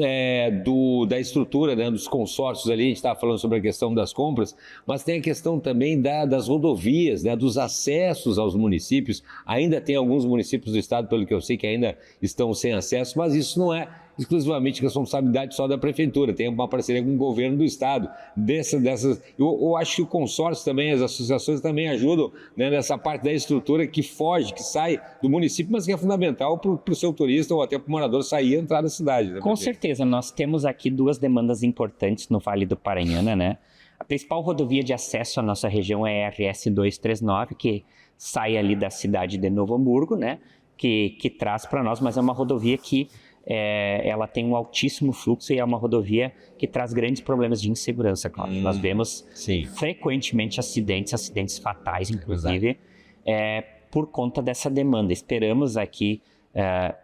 da estrutura, né, dos consórcios ali, a gente estava falando sobre a questão das compras, mas tem a questão também das rodovias, né, dos acessos aos municípios. Ainda tem alguns municípios do estado, pelo que eu sei, que ainda estão sem acesso, mas isso não é exclusivamente responsabilidade só da prefeitura, tem uma parceria com o governo do estado. Eu acho que o consórcio também, as associações também ajudam, né, nessa parte da estrutura que foge, que sai do município, mas que é fundamental para o seu turista ou até para o morador sair e entrar na cidade. Né, com certeza, nós temos aqui duas demandas importantes no Vale do Paranhana, né? A principal rodovia de acesso à nossa região é a RS 239, que sai ali da cidade de Novo Hamburgo, né? Que traz para nós, mas é uma rodovia que ela tem um altíssimo fluxo e é uma rodovia que traz grandes problemas de insegurança, Cláudio. Nós vemos frequentemente acidentes fatais, inclusive, por conta dessa demanda. Esperamos aqui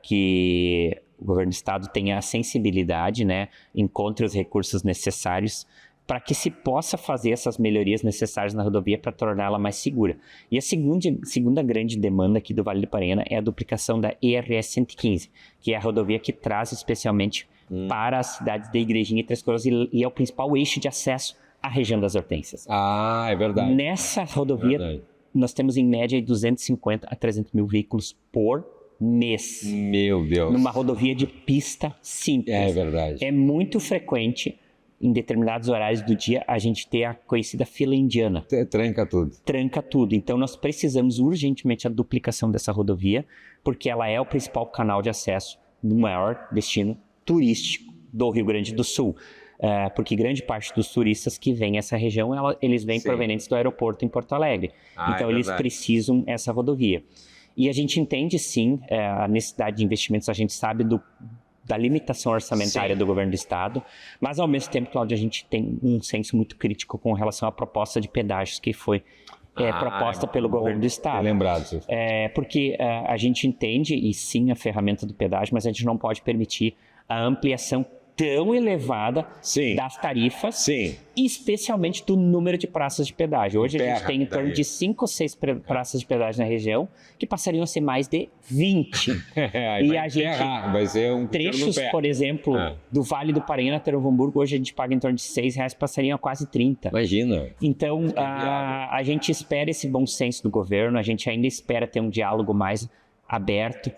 que o governo do estado tenha a sensibilidade, né, encontre os recursos necessários para que se possa fazer essas melhorias necessárias na rodovia para torná-la mais segura. E a segunda grande demanda aqui do Vale do Paranhana é a duplicação da ERS 115, que é a rodovia que traz especialmente para as cidades de Igrejinha e Três Coroas e é o principal eixo de acesso à região das Hortênsias. Ah, é verdade. Nessa rodovia, nós temos em média 250 a 300 mil veículos por mês. Meu Deus. Numa rodovia de pista simples. É verdade. É muito frequente em determinados horários do dia, a gente ter a conhecida fila indiana. Tranca tudo. Tranca tudo. Então, nós precisamos urgentemente a duplicação dessa rodovia, porque ela é o principal canal de acesso do maior destino turístico do Rio Grande do Sul. Porque grande parte dos turistas que vêm a essa região, eles vêm provenientes do aeroporto em Porto Alegre. Então, eles precisam essa rodovia. E a gente entende, sim, a necessidade de investimentos, a gente sabe da limitação orçamentária do governo do estado, mas ao mesmo tempo, Cláudio, a gente tem um senso muito crítico com relação à proposta de pedágios que foi proposta pelo governo do estado. Lembrado, senhor. Porque a gente entende, e sim, a ferramenta do pedágio, mas a gente não pode permitir a ampliação tão elevada das tarifas, especialmente do número de praças de pedágio. Hoje a gente tem em torno de 5 ou 6 praças de pedágio na região, que passariam a ser mais de 20. E a gente vai ser um trechos, por exemplo, do Vale do Paranhana até Novo Hamburgo, hoje a gente paga em torno de R$6, passariam a quase 30. Imagina. Então, a gente espera esse bom senso do governo, a gente ainda espera ter um diálogo mais aberto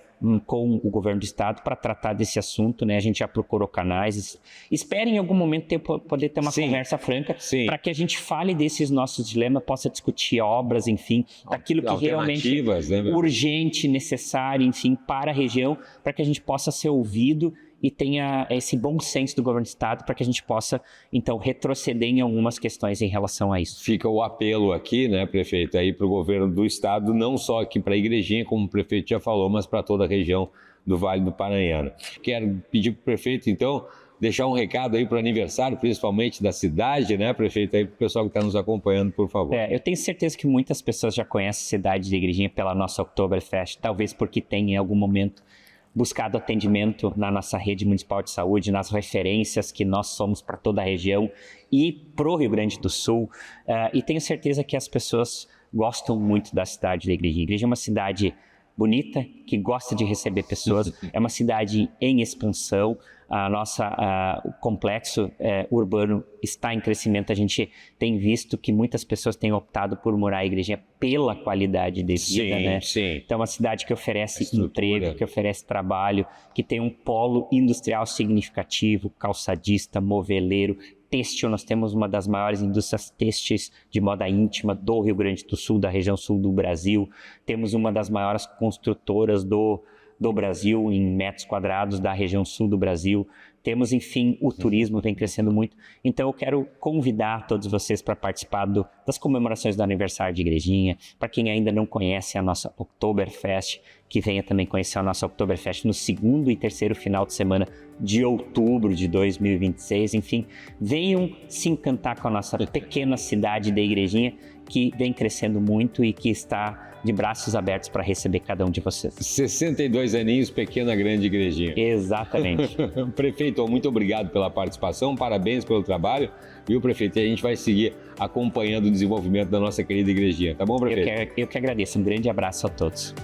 com o governo do estado para tratar desse assunto, né? A gente já procurou canais, espera em algum momento poder ter uma conversa franca para que a gente fale desses nossos dilemas, possa discutir obras, enfim, daquilo que realmente é urgente, necessário, enfim, para a região, para que a gente possa ser ouvido e tenha esse bom senso do governo do estado para que a gente possa, então, retroceder em algumas questões em relação a isso. Fica o apelo aqui, né, prefeito, aí para o governo do estado, não só aqui para a Igrejinha, como o prefeito já falou, mas para toda a região do Vale do Paranhana. Quero pedir para o prefeito, então, deixar um recado aí para o aniversário, principalmente da cidade, né, prefeito, aí para o pessoal que está nos acompanhando, por favor. Eu tenho certeza que muitas pessoas já conhecem a cidade de Igrejinha pela nossa Oktoberfest, talvez porque tem em algum momento buscado atendimento na nossa rede municipal de saúde, nas referências que nós somos para toda a região e para o Rio Grande do Sul. E tenho certeza que as pessoas gostam muito da cidade de Igrejinha. Igrejinha é uma cidade bonita, que gosta de receber pessoas, é uma cidade em expansão, o complexo urbano está em crescimento, a gente tem visto que muitas pessoas têm optado por morar em Igrejinha pela qualidade de vida, né? Então é uma cidade que oferece emprego, que oferece trabalho, que tem um polo industrial significativo, calçadista, moveleiro, têxtil. Nós temos uma das maiores indústrias têxteis de moda íntima do Rio Grande do Sul, da região sul do Brasil. Temos uma das maiores construtoras do Brasil em metros quadrados, da região sul do Brasil. Temos, enfim, o turismo vem crescendo muito. Então, eu quero convidar todos vocês para participar das comemorações do aniversário de Igrejinha. Para quem ainda não conhece a nossa Oktoberfest, que venha também conhecer a nossa Oktoberfest no 2º e 3º final de semana de outubro de 2026. Enfim, venham se encantar com a nossa pequena cidade de Igrejinha, que vem crescendo muito e que está de braços abertos para receber cada um de vocês. 62 aninhos, pequena, grande igrejinha. Exatamente. Prefeito, muito obrigado pela participação, parabéns pelo trabalho, viu, prefeito? E a gente vai seguir acompanhando o desenvolvimento da nossa querida igrejinha, tá bom, prefeito? Eu que agradeço. Um grande abraço a todos.